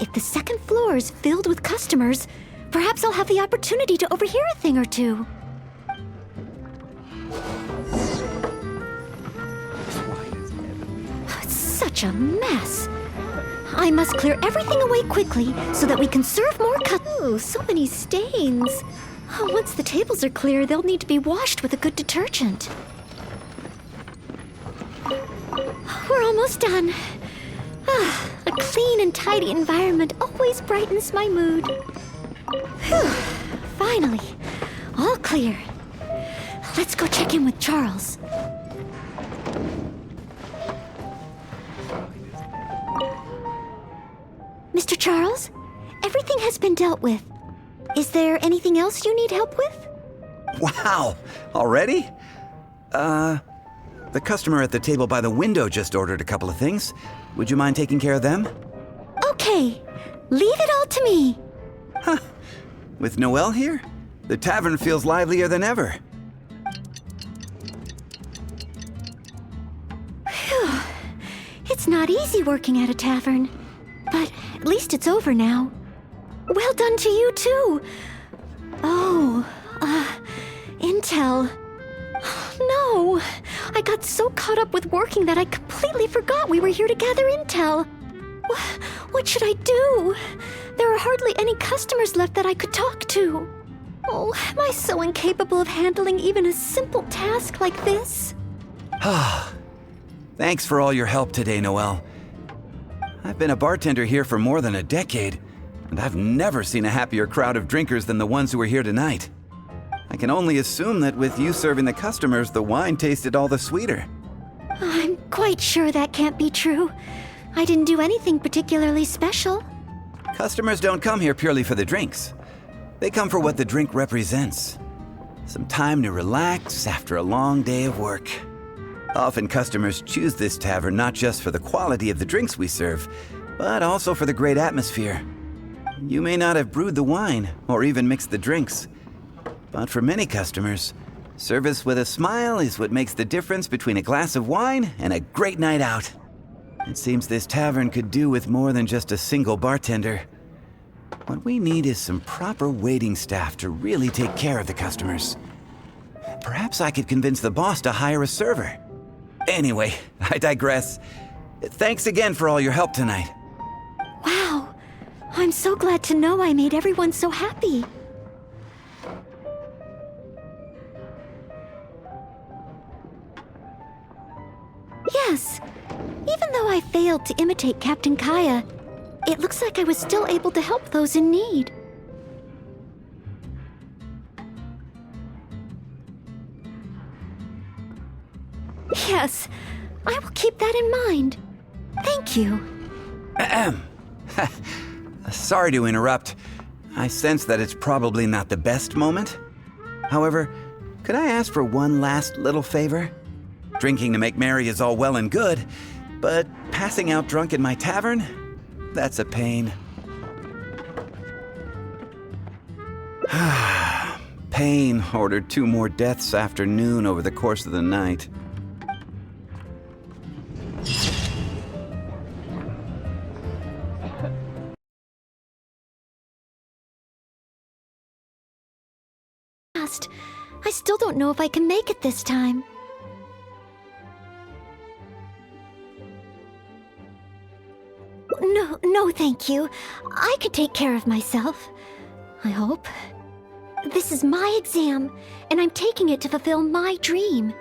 If the second floor is filled with customers, perhaps I'll have the opportunity to overhear a thing or two. Oh, it's such a mess. I must clear everything away quickly so that we can serve more Oh, so many stains. Oh, once the tables are clear, they'll need to be washed with a good detergent. We're almost done. A clean and tidy environment always brightens my mood. Whew, finally, all clear. Let's go check in with Charles. Mr. Charles, everything has been dealt with. Is there anything else you need help with? Wow, already? The customer at the table by the window just ordered a couple of things. Would you mind taking care of them? Okay, leave it all to me. Huh. With Noelle here, the tavern feels livelier than ever. Phew. It's not easy working at a tavern, but at least it's over now. Well done to you, too. Oh, intel. No, I got so caught up with working that I completely forgot we were here to gather intel. What should I do? There are hardly any customers left that I could talk to. Oh, am I so incapable of handling even a simple task like this? Thanks for all your help today, Noelle. I've been a bartender here for more than a decade, and I've never seen a happier crowd of drinkers than the ones who are here tonight. I can only assume that with you serving the customers, the wine tasted all the sweeter. I'm quite sure that can't be true. I didn't do anything particularly special. Customers don't come here purely for the drinks. They come for what the drink represents. Some time to relax after a long day of work. Often customers choose this tavern not just for the quality of the drinks we serve, but also for the great atmosphere. You may not have brewed the wine or even mixed the drinks, but for many customers, Service with a smile is what makes the difference between a glass of wine and a great night out. It seems this tavern could do with more than just a single bartender. What we need is some proper waiting staff to really take care of the customers. Perhaps I could convince the boss to hire a server. Anyway, I digress. Thanks again for all your help tonight. Wow. I'm so glad to know I made everyone so happy. Yes. Even though I failed to imitate Captain Kaya, it looks like I was still able to help those in need. Yes, I will keep that in mind. Thank you. Ahem. Sorry to interrupt. I sense that it's probably not the best moment. However, could I ask for one last little favor? Drinking to make merry is all well and good, but passing out drunk in my tavern? That's a pain. Pain ordered 2 more deaths after noon over the course of the night. I still don't know if I can make it this time. No, thank you. I could take care of myself. I hope. This is my exam, and I'm taking it to fulfill my dream.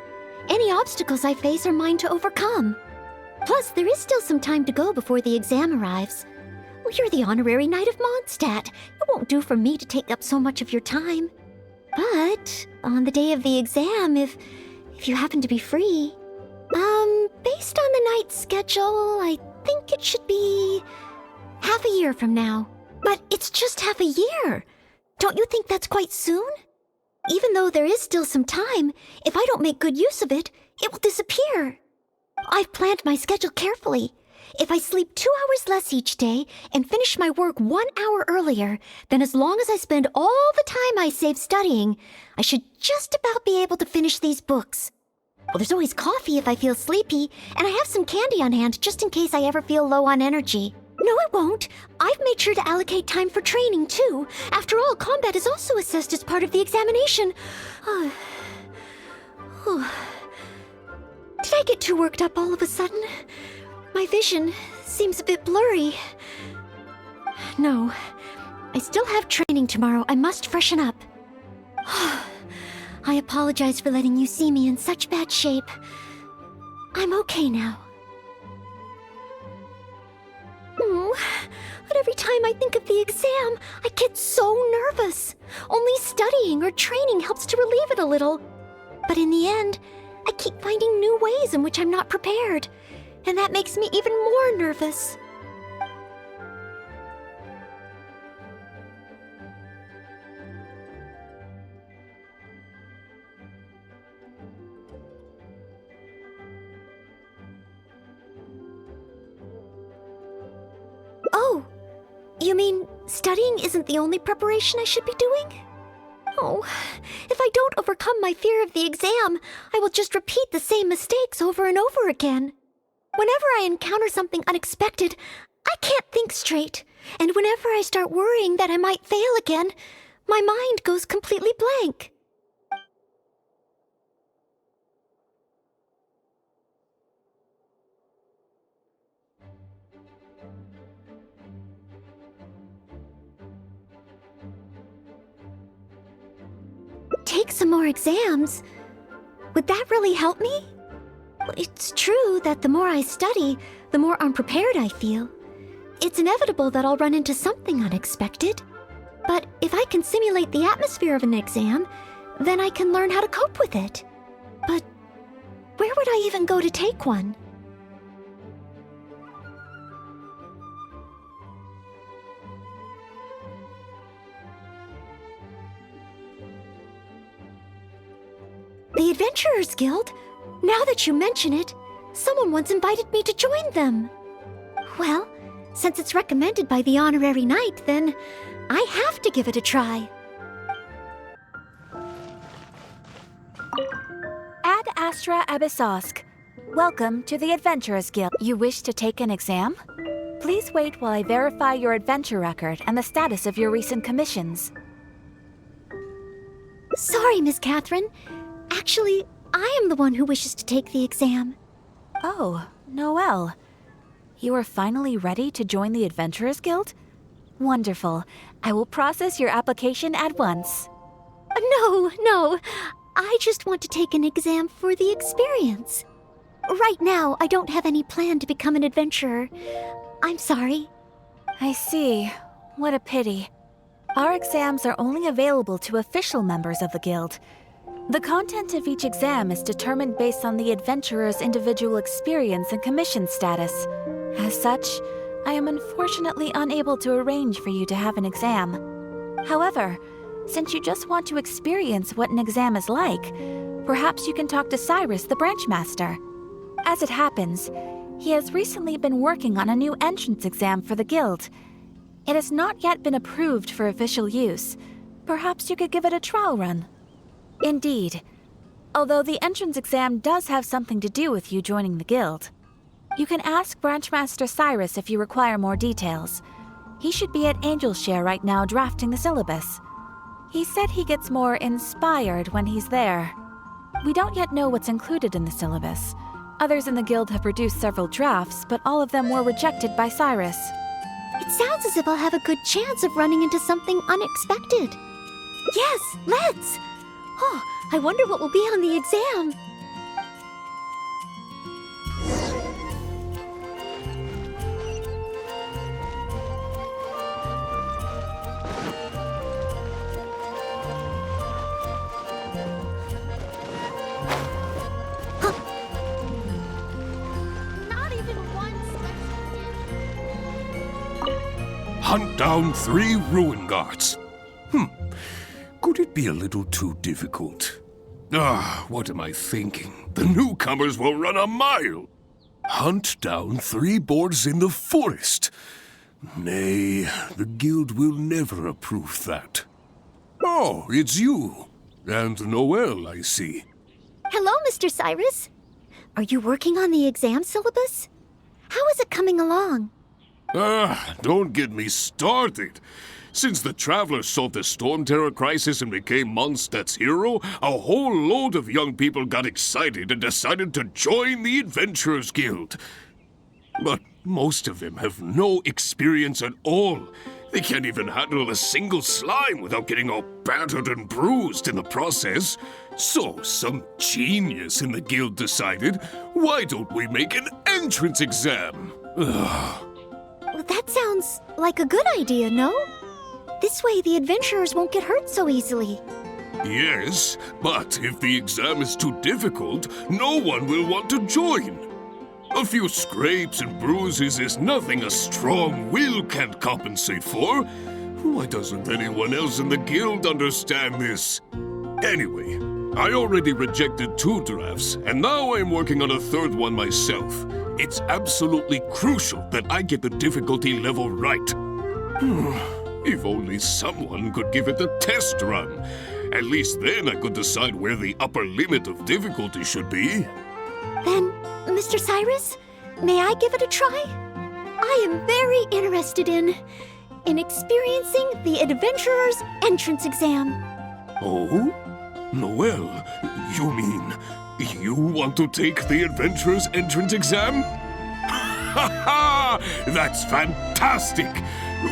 Any obstacles I face are mine to overcome. Plus, there is still some time to go before the exam arrives. Well, you're the honorary knight of Mondstadt. It won't do for me to take up so much of your time. But on the day of the exam, if you happen to be free, based on the night's schedule, I think it should be half a year from now. But it's just half a year. Don't you think that's quite soon? Even though there is still some time, if I don't make good use of it, it will disappear. I've planned my schedule carefully. If I sleep 2 hours less each day and finish my work 1 hour earlier, then as long as I spend all the time I save studying, I should just about be able to finish these books. Well, there's always coffee if I feel sleepy, and I have some candy on hand just in case I ever feel low on energy. No, it won't. I've made sure to allocate time for training, too. After all, combat is also assessed as part of the examination. Did I get too worked up all of a sudden? My vision seems a bit blurry. No, I still have training tomorrow. I must freshen up. I apologize for letting you see me in such bad shape. I'm okay now. But every time I think of the exam, I get so nervous. Only studying or training helps to relieve it a little. But in the end, I keep finding new ways in which I'm not prepared. And that makes me even more nervous. Oh, you mean studying isn't the only preparation I should be doing? Oh, if I don't overcome my fear of the exam, I will just repeat the same mistakes over and over again. Whenever I encounter something unexpected, I can't think straight. And whenever I start worrying that I might fail again, my mind goes completely blank. Take some more exams? Would that really help me? It's true that the more I study, the more unprepared I feel. It's inevitable that I'll run into something unexpected. But if I can simulate the atmosphere of an exam, then I can learn how to cope with it. But where would I even go to take one? The Adventurers Guild? Now that you mention it, someone once invited me to join them. Well, since it's recommended by the honorary knight, then I have to give it a try. Astra Abyssosque. Welcome to the Adventurers Guild. You wish to take an exam? Please wait while I verify your adventure record and the status of your recent commissions. Sorry, Miss Catherine. Actually, I am the one who wishes to take the exam. Oh, Noelle. You are finally ready to join the Adventurers Guild? Wonderful. I will process your application at once. No. I just want to take an exam for the experience. Right now, I don't have any plan to become an adventurer. I'm sorry. I see. What a pity. Our exams are only available to official members of the guild. The content of each exam is determined based on the adventurer's individual experience and commission status. As such, I am unfortunately unable to arrange for you to have an exam. However, since you just want to experience what an exam is like, perhaps you can talk to Cyrus, the branch master. As it happens, he has recently been working on a new entrance exam for the guild. It has not yet been approved for official use. Perhaps you could give it a trial run. Indeed. Although the entrance exam does have something to do with you joining the guild. You can ask Branchmaster Cyrus if you require more details. He should be at Angelshare right now drafting the syllabus. He said he gets more inspired when he's there. We don't yet know what's included in the syllabus. Others in the guild have produced several drafts, but all of them were rejected by Cyrus. It sounds as if I'll have a good chance of running into something unexpected. Yes, let's! Oh, I wonder what will be on the exam. Hunt down 3 ruin guards. Could it be a little too difficult? What am I thinking? The newcomers will run a mile. Hunt down 3 boards in the forest. Nay, the guild will never approve that. Oh, it's you. And Noelle, I see. Hello, Mr. Cyrus. Are you working on the exam syllabus? How is it coming along? Don't get me started. Since the Travelers solved the Storm Terror crisis and became Mondstadt's hero, a whole load of young people got excited and decided to join the Adventurers Guild. But most of them have no experience at all. They can't even handle a single slime without getting all battered and bruised in the process. So some genius in the guild decided, why don't we make an entrance exam? Well, that sounds like a good idea, no? This way the adventurers won't get hurt so easily. Yes, but if the exam is too difficult, no one will want to join. A few scrapes and bruises is nothing a strong will can't compensate for. Why doesn't anyone else in the guild understand this? Anyway, I already rejected 2 drafts, and now I'm working on a 3rd one myself. It's absolutely crucial that I get the difficulty level right. If only someone could give it a test run. At least then I could decide where the upper limit of difficulty should be. Then, Mr. Cyrus, may I give it a try? I am very interested in experiencing the Adventurer's entrance exam. Oh? Noelle, you mean you want to take the Adventurer's entrance exam? Ha ha! That's fantastic!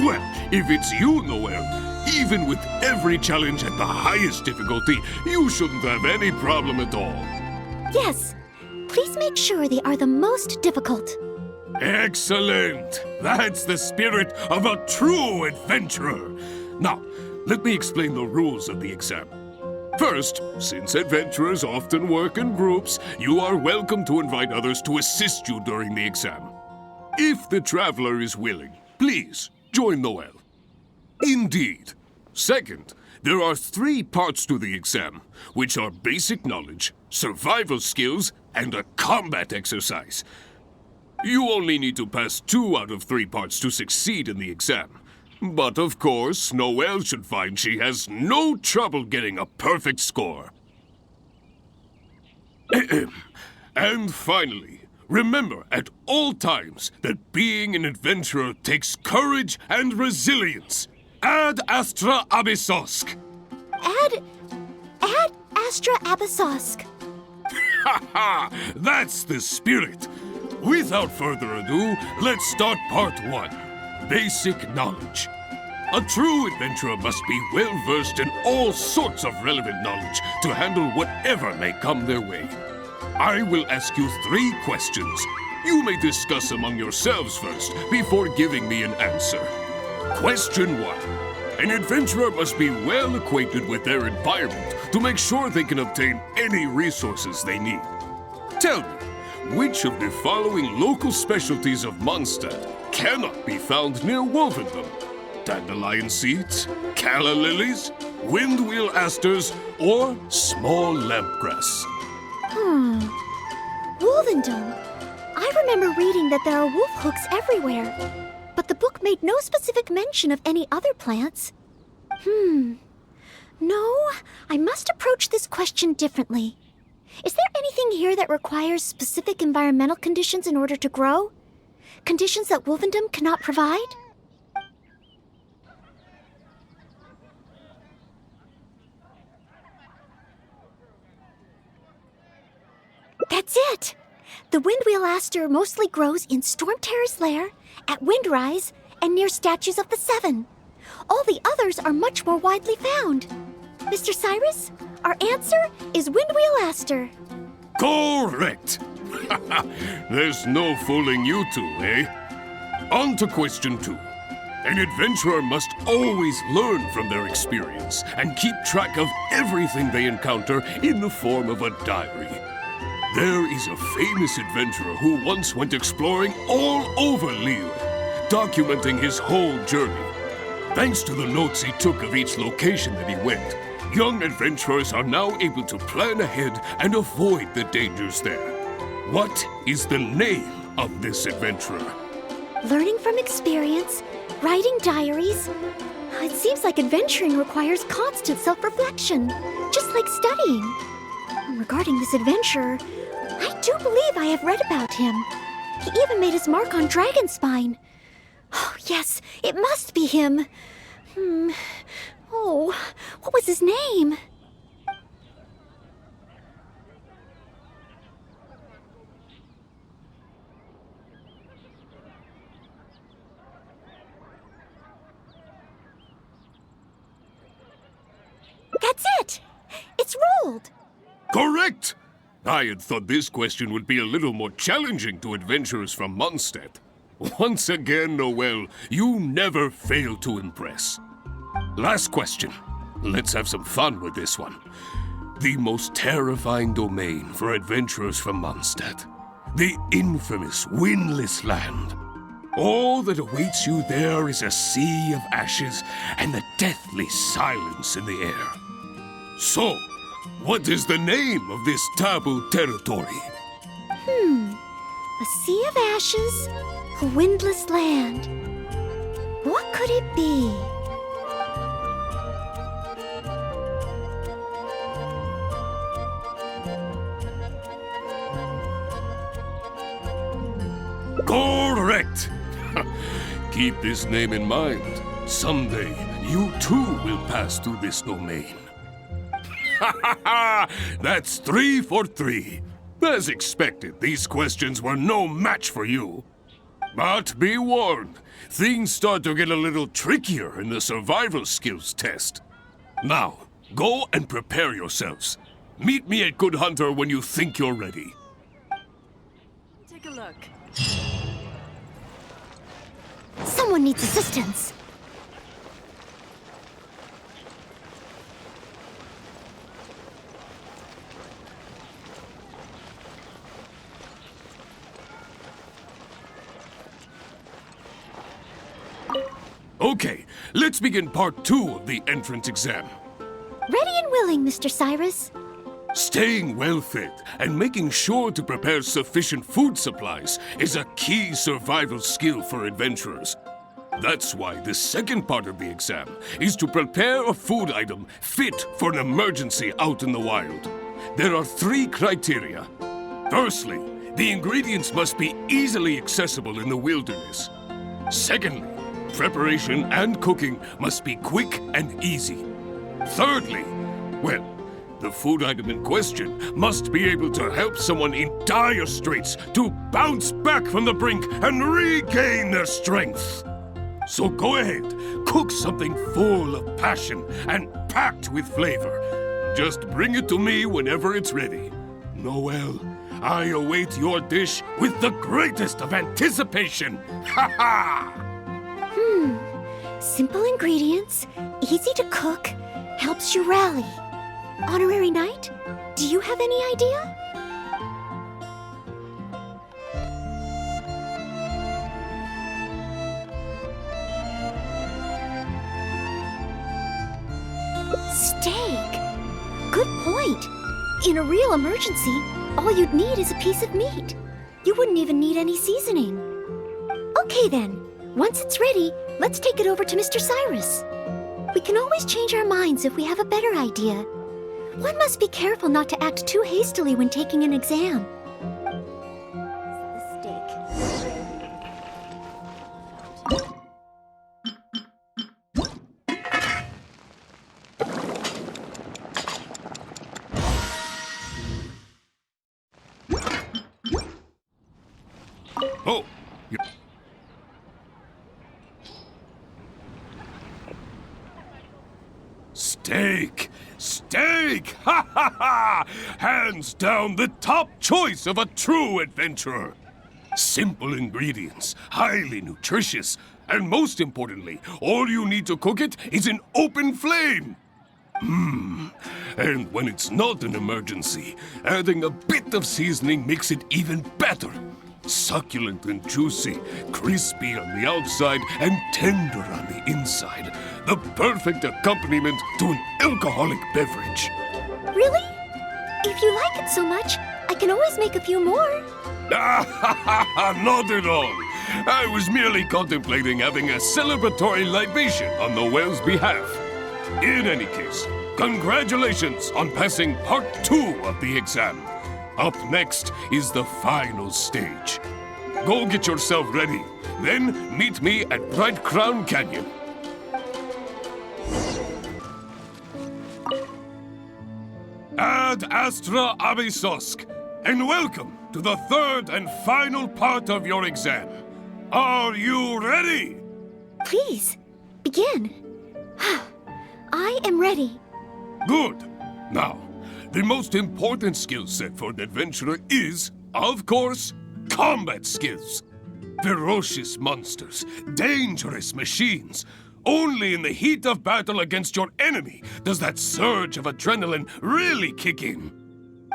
Well, if it's you, Noelle, even with every challenge at the highest difficulty, you shouldn't have any problem at all. Yes. Please make sure they are the most difficult. Excellent! That's the spirit of a true adventurer. Now, let me explain the rules of the exam. First, since adventurers often work in groups, you are welcome to invite others to assist you during the exam. If the traveler is willing, please join Noelle. Indeed. Second, there are 3 parts to the exam, which are basic knowledge, survival skills, and a combat exercise. You only need to pass 2 out of 3 parts to succeed in the exam. But of course, Noelle should find she has no trouble getting a perfect score. And finally, remember at all times that being an adventurer takes courage and resilience. Ad Astra Abyssosk. Ad Astra Abyssosk. Ha ha! That's the spirit. Without further ado, let's start part 1. Basic knowledge. A true adventurer must be well-versed in all sorts of relevant knowledge to handle whatever may come their way. I will ask you 3 questions. You may discuss among yourselves first before giving me an answer. Question 1. An adventurer must be well acquainted with their environment to make sure they can obtain any resources they need. Tell me, which of the following local specialties of Mondstadt cannot be found near Wolvendom? Dandelion seeds, calla lilies, windwheel asters, or small lampgrass? Wolvendom. I remember reading that there are wolf hooks everywhere, but the book made no specific mention of any other plants. No, I must approach this question differently. Is there anything here that requires specific environmental conditions in order to grow? Conditions that Wolvendom cannot provide? That's it! The windwheel aster mostly grows in Storm Terror's lair, at Windrise, and near statues of the Seven. All the others are much more widely found. Mr. Cyrus, our answer is windwheel aster. Correct! There's no fooling you two, eh? On to question 2. An adventurer must always learn from their experience and keep track of everything they encounter in the form of a diary. There is a famous adventurer who once went exploring all over Liyue, documenting his whole journey. Thanks to the notes he took of each location that he went, young adventurers are now able to plan ahead and avoid the dangers there. What is the name of this adventurer? Learning from experience, writing diaries. It seems like adventuring requires constant self-reflection, just like studying. Regarding this adventurer, I do believe I have read about him. He even made his mark on Dragonspine. Oh, yes, it must be him. Oh, what was his name? That's it! It's rolled! Correct! I had thought this question would be a little more challenging to adventurers from Mondstadt. Once again, Noelle, you never fail to impress. Last question. Let's have some fun with this one. The most terrifying domain for adventurers from Mondstadt. The infamous Windless Land. All that awaits you there is a sea of ashes and the deathly silence in the air. So, what is the name of this taboo territory? A sea of ashes, a windless land. What could it be? Correct! Keep this name in mind. Someday, you too will pass through this domain. Ha ha ha! That's 3 for 3. As expected, these questions were no match for you. But be warned, things start to get a little trickier in the survival skills test. Now, go and prepare yourselves. Meet me at Good Hunter when you think you're ready. Take a look. Someone needs assistance. Okay, let's begin part 2 of the entrance exam. Ready and willing, Mr. Cyrus. Staying well-fed and making sure to prepare sufficient food supplies is a key survival skill for adventurers. That's why the second part of the exam is to prepare a food item fit for an emergency out in the wild. there are 3 criteria. Firstly, the ingredients must be easily accessible in the wilderness. Secondly, preparation and cooking must be quick and easy. Thirdly, well, the food item in question must be able to help someone in dire straits to bounce back from the brink and regain their strength. So go ahead, cook something full of passion and packed with flavor. Just bring it to me whenever it's ready. Noelle, I await your dish with the greatest of anticipation. Ha ha! Simple ingredients, easy to cook, helps you rally. Honorary Knight, do you have any idea? Steak. Good point. In a real emergency, all you'd need is a piece of meat. You wouldn't even need any seasoning. Okay then, once it's ready, let's take it over to Mr. Cyrus. We can always change our minds if we have a better idea. One must be careful not to act too hastily when taking an exam. Oh, steak! Steak! Ha ha ha! Hands down the top choice of a true adventurer. Simple ingredients, highly nutritious, and most importantly, all you need to cook it is an open flame. And when it's not an emergency, adding a bit of seasoning makes it even better. Succulent and juicy, crispy on the outside and tender on the inside. The perfect accompaniment to an alcoholic beverage. Really? If you like it so much, I can always make a few more. Not at all. I was merely contemplating having a celebratory libation on Noelle's behalf. In any case, congratulations on passing part 2 of the exam. Up next is the final stage. Go get yourself ready. Then meet me at Bright Crown Canyon. Ad Astra Abysosk, and welcome to the 3rd and final part of your exam. Are you ready? Please, begin. I am ready. Good. Now, the most important skill set for an adventurer is, of course, combat skills. Ferocious monsters, dangerous machines. Only in the heat of battle against your enemy does that surge of adrenaline really kick in.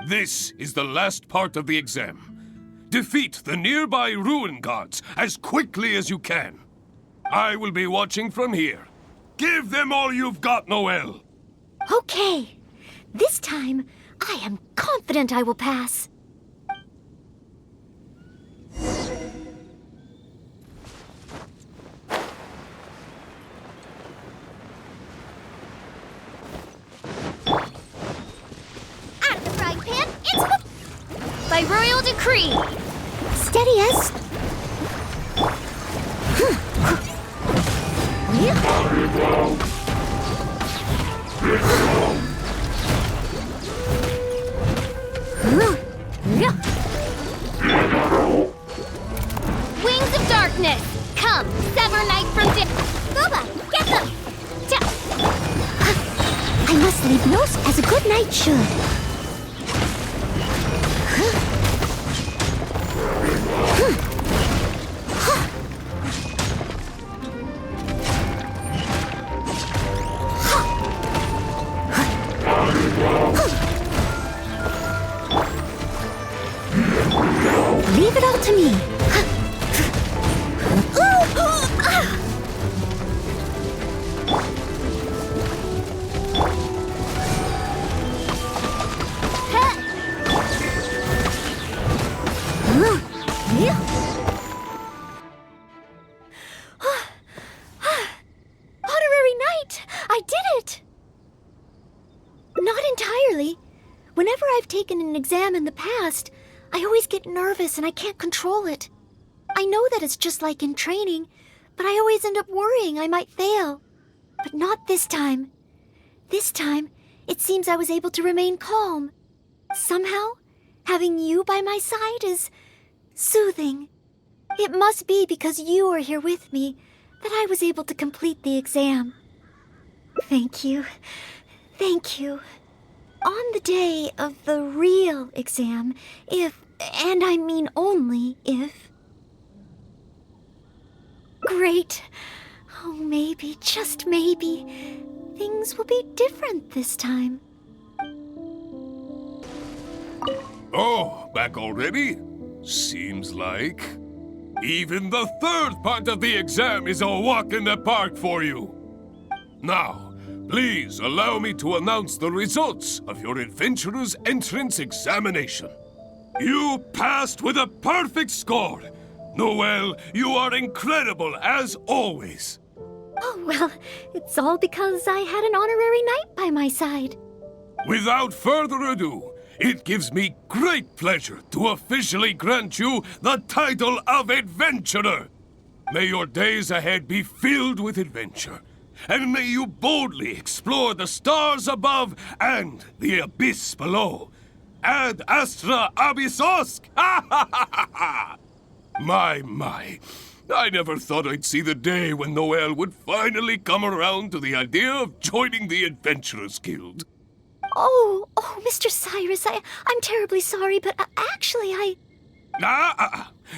This is the last part of the exam. Defeat the nearby ruin guards as quickly as you can. I will be watching from here. Give them all you've got, Noelle. Okay. This time, I am confident I will pass. Out of the frying pan, into the... By royal decree. Steady as... Wings of darkness, come, sever night from day. Boba, get them! I must leave Nos as a good knight should. Leave it all to me. I've taken an exam in the past, I always get nervous and I can't control it. I know that it's just like in training, but I always end up worrying I might fail. But not this time. This time, it seems I was able to remain calm. Somehow, having you by my side is soothing. It must be because you are here with me that I was able to complete the exam. Thank you. Thank you. On the day of the real exam, if, and I mean only if... Great. Oh, maybe, just maybe, things will be different this time. Oh, back already? Seems like. Even the third part of the exam is a walk in the park for you. Now, please allow me to announce the results of your adventurer's entrance examination. You passed with a perfect score. Noelle, you are incredible as always. Oh, well, it's all because I had an honorary knight by my side. Without further ado, it gives me great pleasure to officially grant you the title of Adventurer. May your days ahead be filled with adventure, and may you boldly explore the stars above and the abyss below. Ad astra abyssosk! My. I never thought I'd see the day when Noelle would finally come around to the idea of joining the Adventurers Guild. Oh, Mr. Cyrus, I'm terribly sorry, but actually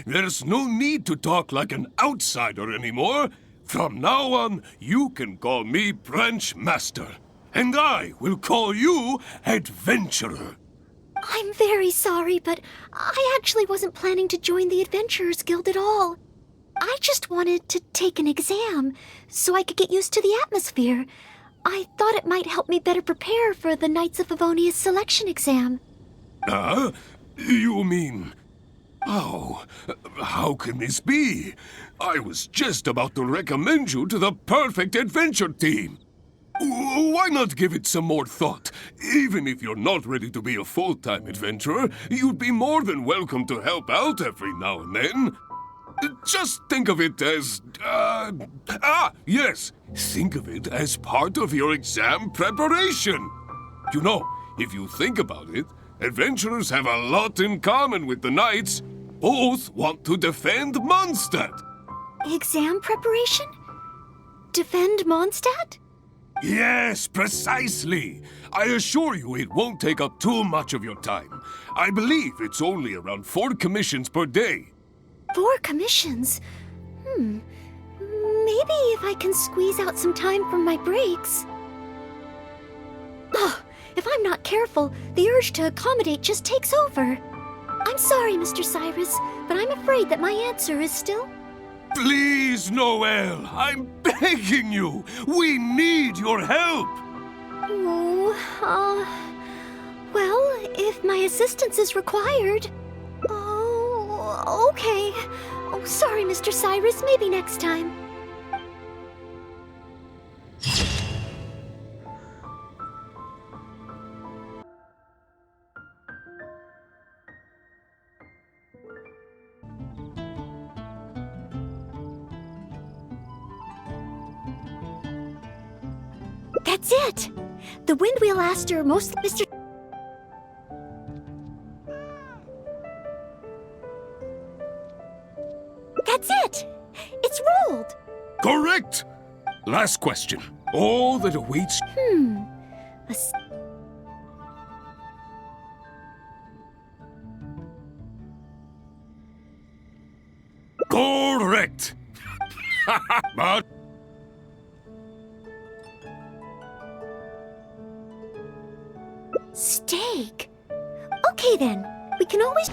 There's no need to talk like an outsider anymore. From now on, you can call me Branch Master, and I will call you Adventurer. I'm very sorry, but I actually wasn't planning to join the Adventurers Guild at all. I just wanted to take an exam so I could get used to the atmosphere. I thought it might help me better prepare for the Knights of Favonius selection exam. You mean... Oh, how can this be? I was just about to recommend you to the perfect adventure team. Why not give it some more thought? Even if you're not ready to be a full-time adventurer, you'd be more than welcome to help out every now and then. Just think of it as... yes. Think of it as part of your exam preparation. You know, if you think about it, adventurers have a lot in common with the knights. Both want to defend Mondstadt. Exam preparation? Defend Mondstadt? Yes, precisely. I assure you it won't take up too much of your time. I believe it's only around 4 commissions per day. 4 commissions? Maybe if I can squeeze out some time from my breaks. Oh, if I'm not careful, the urge to accommodate just takes over. I'm sorry, Mr. Cyrus, but I'm afraid that my answer is still... Please, Noelle, I'm begging you. We need your help. Well, if my assistance is required... Oh, okay. Oh, sorry, Mr. Cyrus, maybe next time. That's it! The Windwheel Aster most Mr. That's it! It's rolled! Correct! Last question. All that awaits... Correct! But... Steak? Okay then, we can always...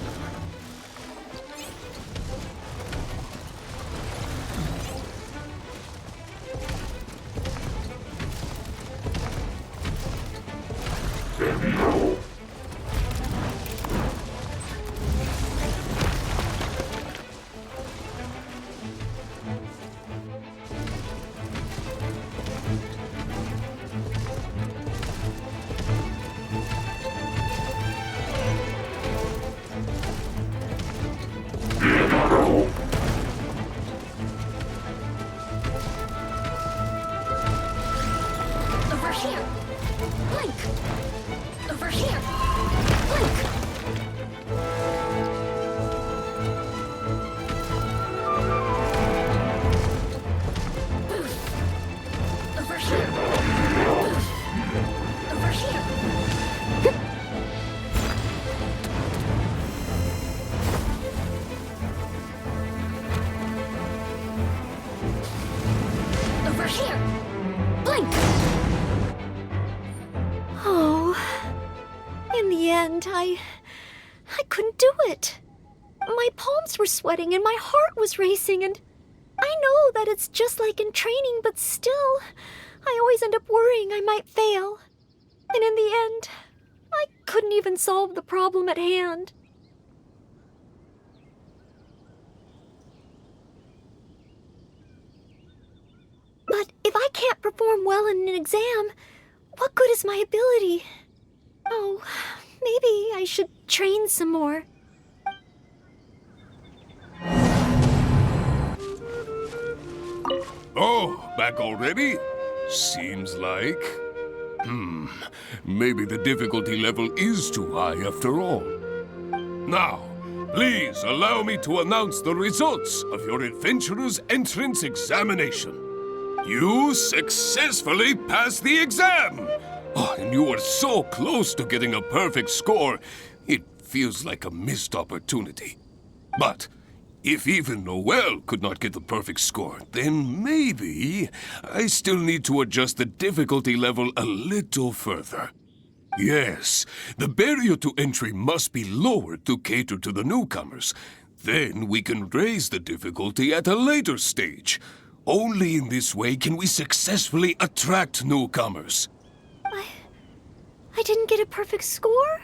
here. Blink. Over here. Blink. Boof. Over here. Boof. Over here. Over here. Blink. Oh. In the end, I couldn't do it. My palms were sweating and my heart was racing, and I know that it's just like in training, but still, I always end up worrying I might fail. And in the end, I couldn't even solve the problem at hand. But if I can't perform well in an exam, what good is my ability? Oh, maybe I should train some more. Oh, back already? Seems like. Maybe the difficulty level is too high after all. Now, please allow me to announce the results of your adventurer's entrance examination. You successfully passed the exam! Oh, and you were so close to getting a perfect score, it feels like a missed opportunity. But if even Noelle could not get the perfect score, then maybe I still need to adjust the difficulty level a little further. Yes, the barrier to entry must be lowered to cater to the newcomers. Then we can raise the difficulty at a later stage. Only in this way can we successfully attract newcomers. I didn't get a perfect score?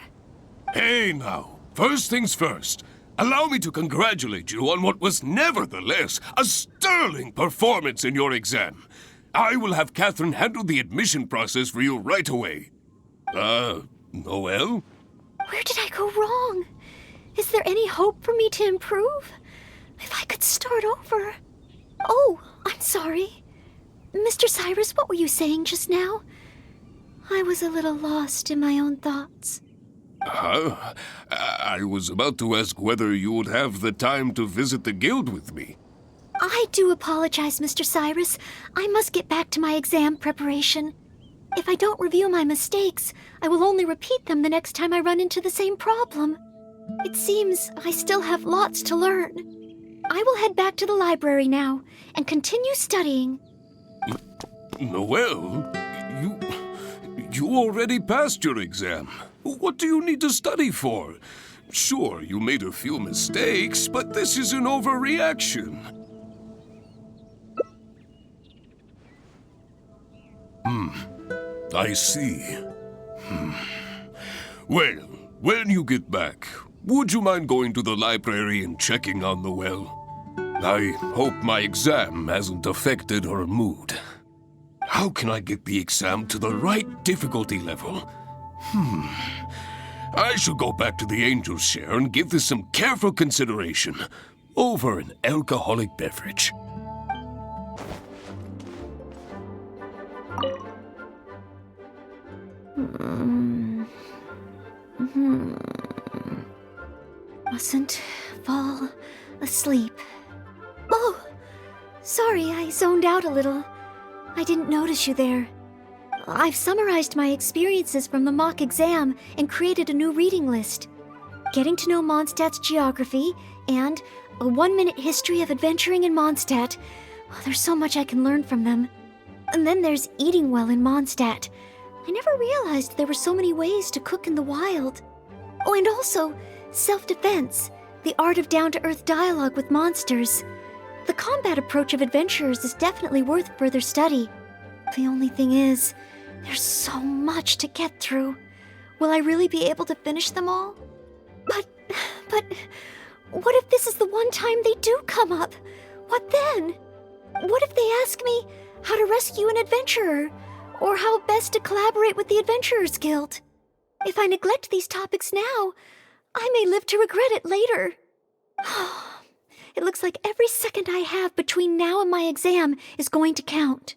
Hey now, first things first. Allow me to congratulate you on what was nevertheless a sterling performance in your exam. I will have Catherine handle the admission process for you right away. Noelle? Where did I go wrong? Is there any hope for me to improve? If I could start over. Oh, I'm sorry. Mr. Cyrus, what were you saying just now? I was a little lost in my own thoughts. I was about to ask whether you would have the time to visit the guild with me. I do apologize, Mr. Cyrus. I must get back to my exam preparation. If I don't review my mistakes, I will only repeat them the next time I run into the same problem. It seems I still have lots to learn. I will head back to the library now and continue studying. Noelle, you already passed your exam. What do you need to study for? Sure, you made a few mistakes, but this is an overreaction. I see. Well, when you get back, would you mind going to the library and checking on Noelle? I hope my exam hasn't affected her mood. How can I get the exam to the right difficulty level? I should go back to the Angel's Share and give this some careful consideration over an alcoholic beverage. Mustn't fall asleep. Oh, sorry, I zoned out a little. I didn't notice you there. I've summarized my experiences from the mock exam and created a new reading list. Getting to know Mondstadt's geography and a 1-minute history of adventuring in Mondstadt. Oh, there's so much I can learn from them. And then there's eating well in Mondstadt. I never realized there were so many ways to cook in the wild. Oh, and also self-defense, the art of down-to-earth dialogue with monsters. The combat approach of adventurers is definitely worth further study. The only thing is, there's so much to get through. Will I really be able to finish them all? But, what if this is the one time they do come up? What then? What if they ask me how to rescue an adventurer? Or how best to collaborate with the Adventurers Guild? If I neglect these topics now, I may live to regret it later. It looks like every second I have between now and my exam is going to count.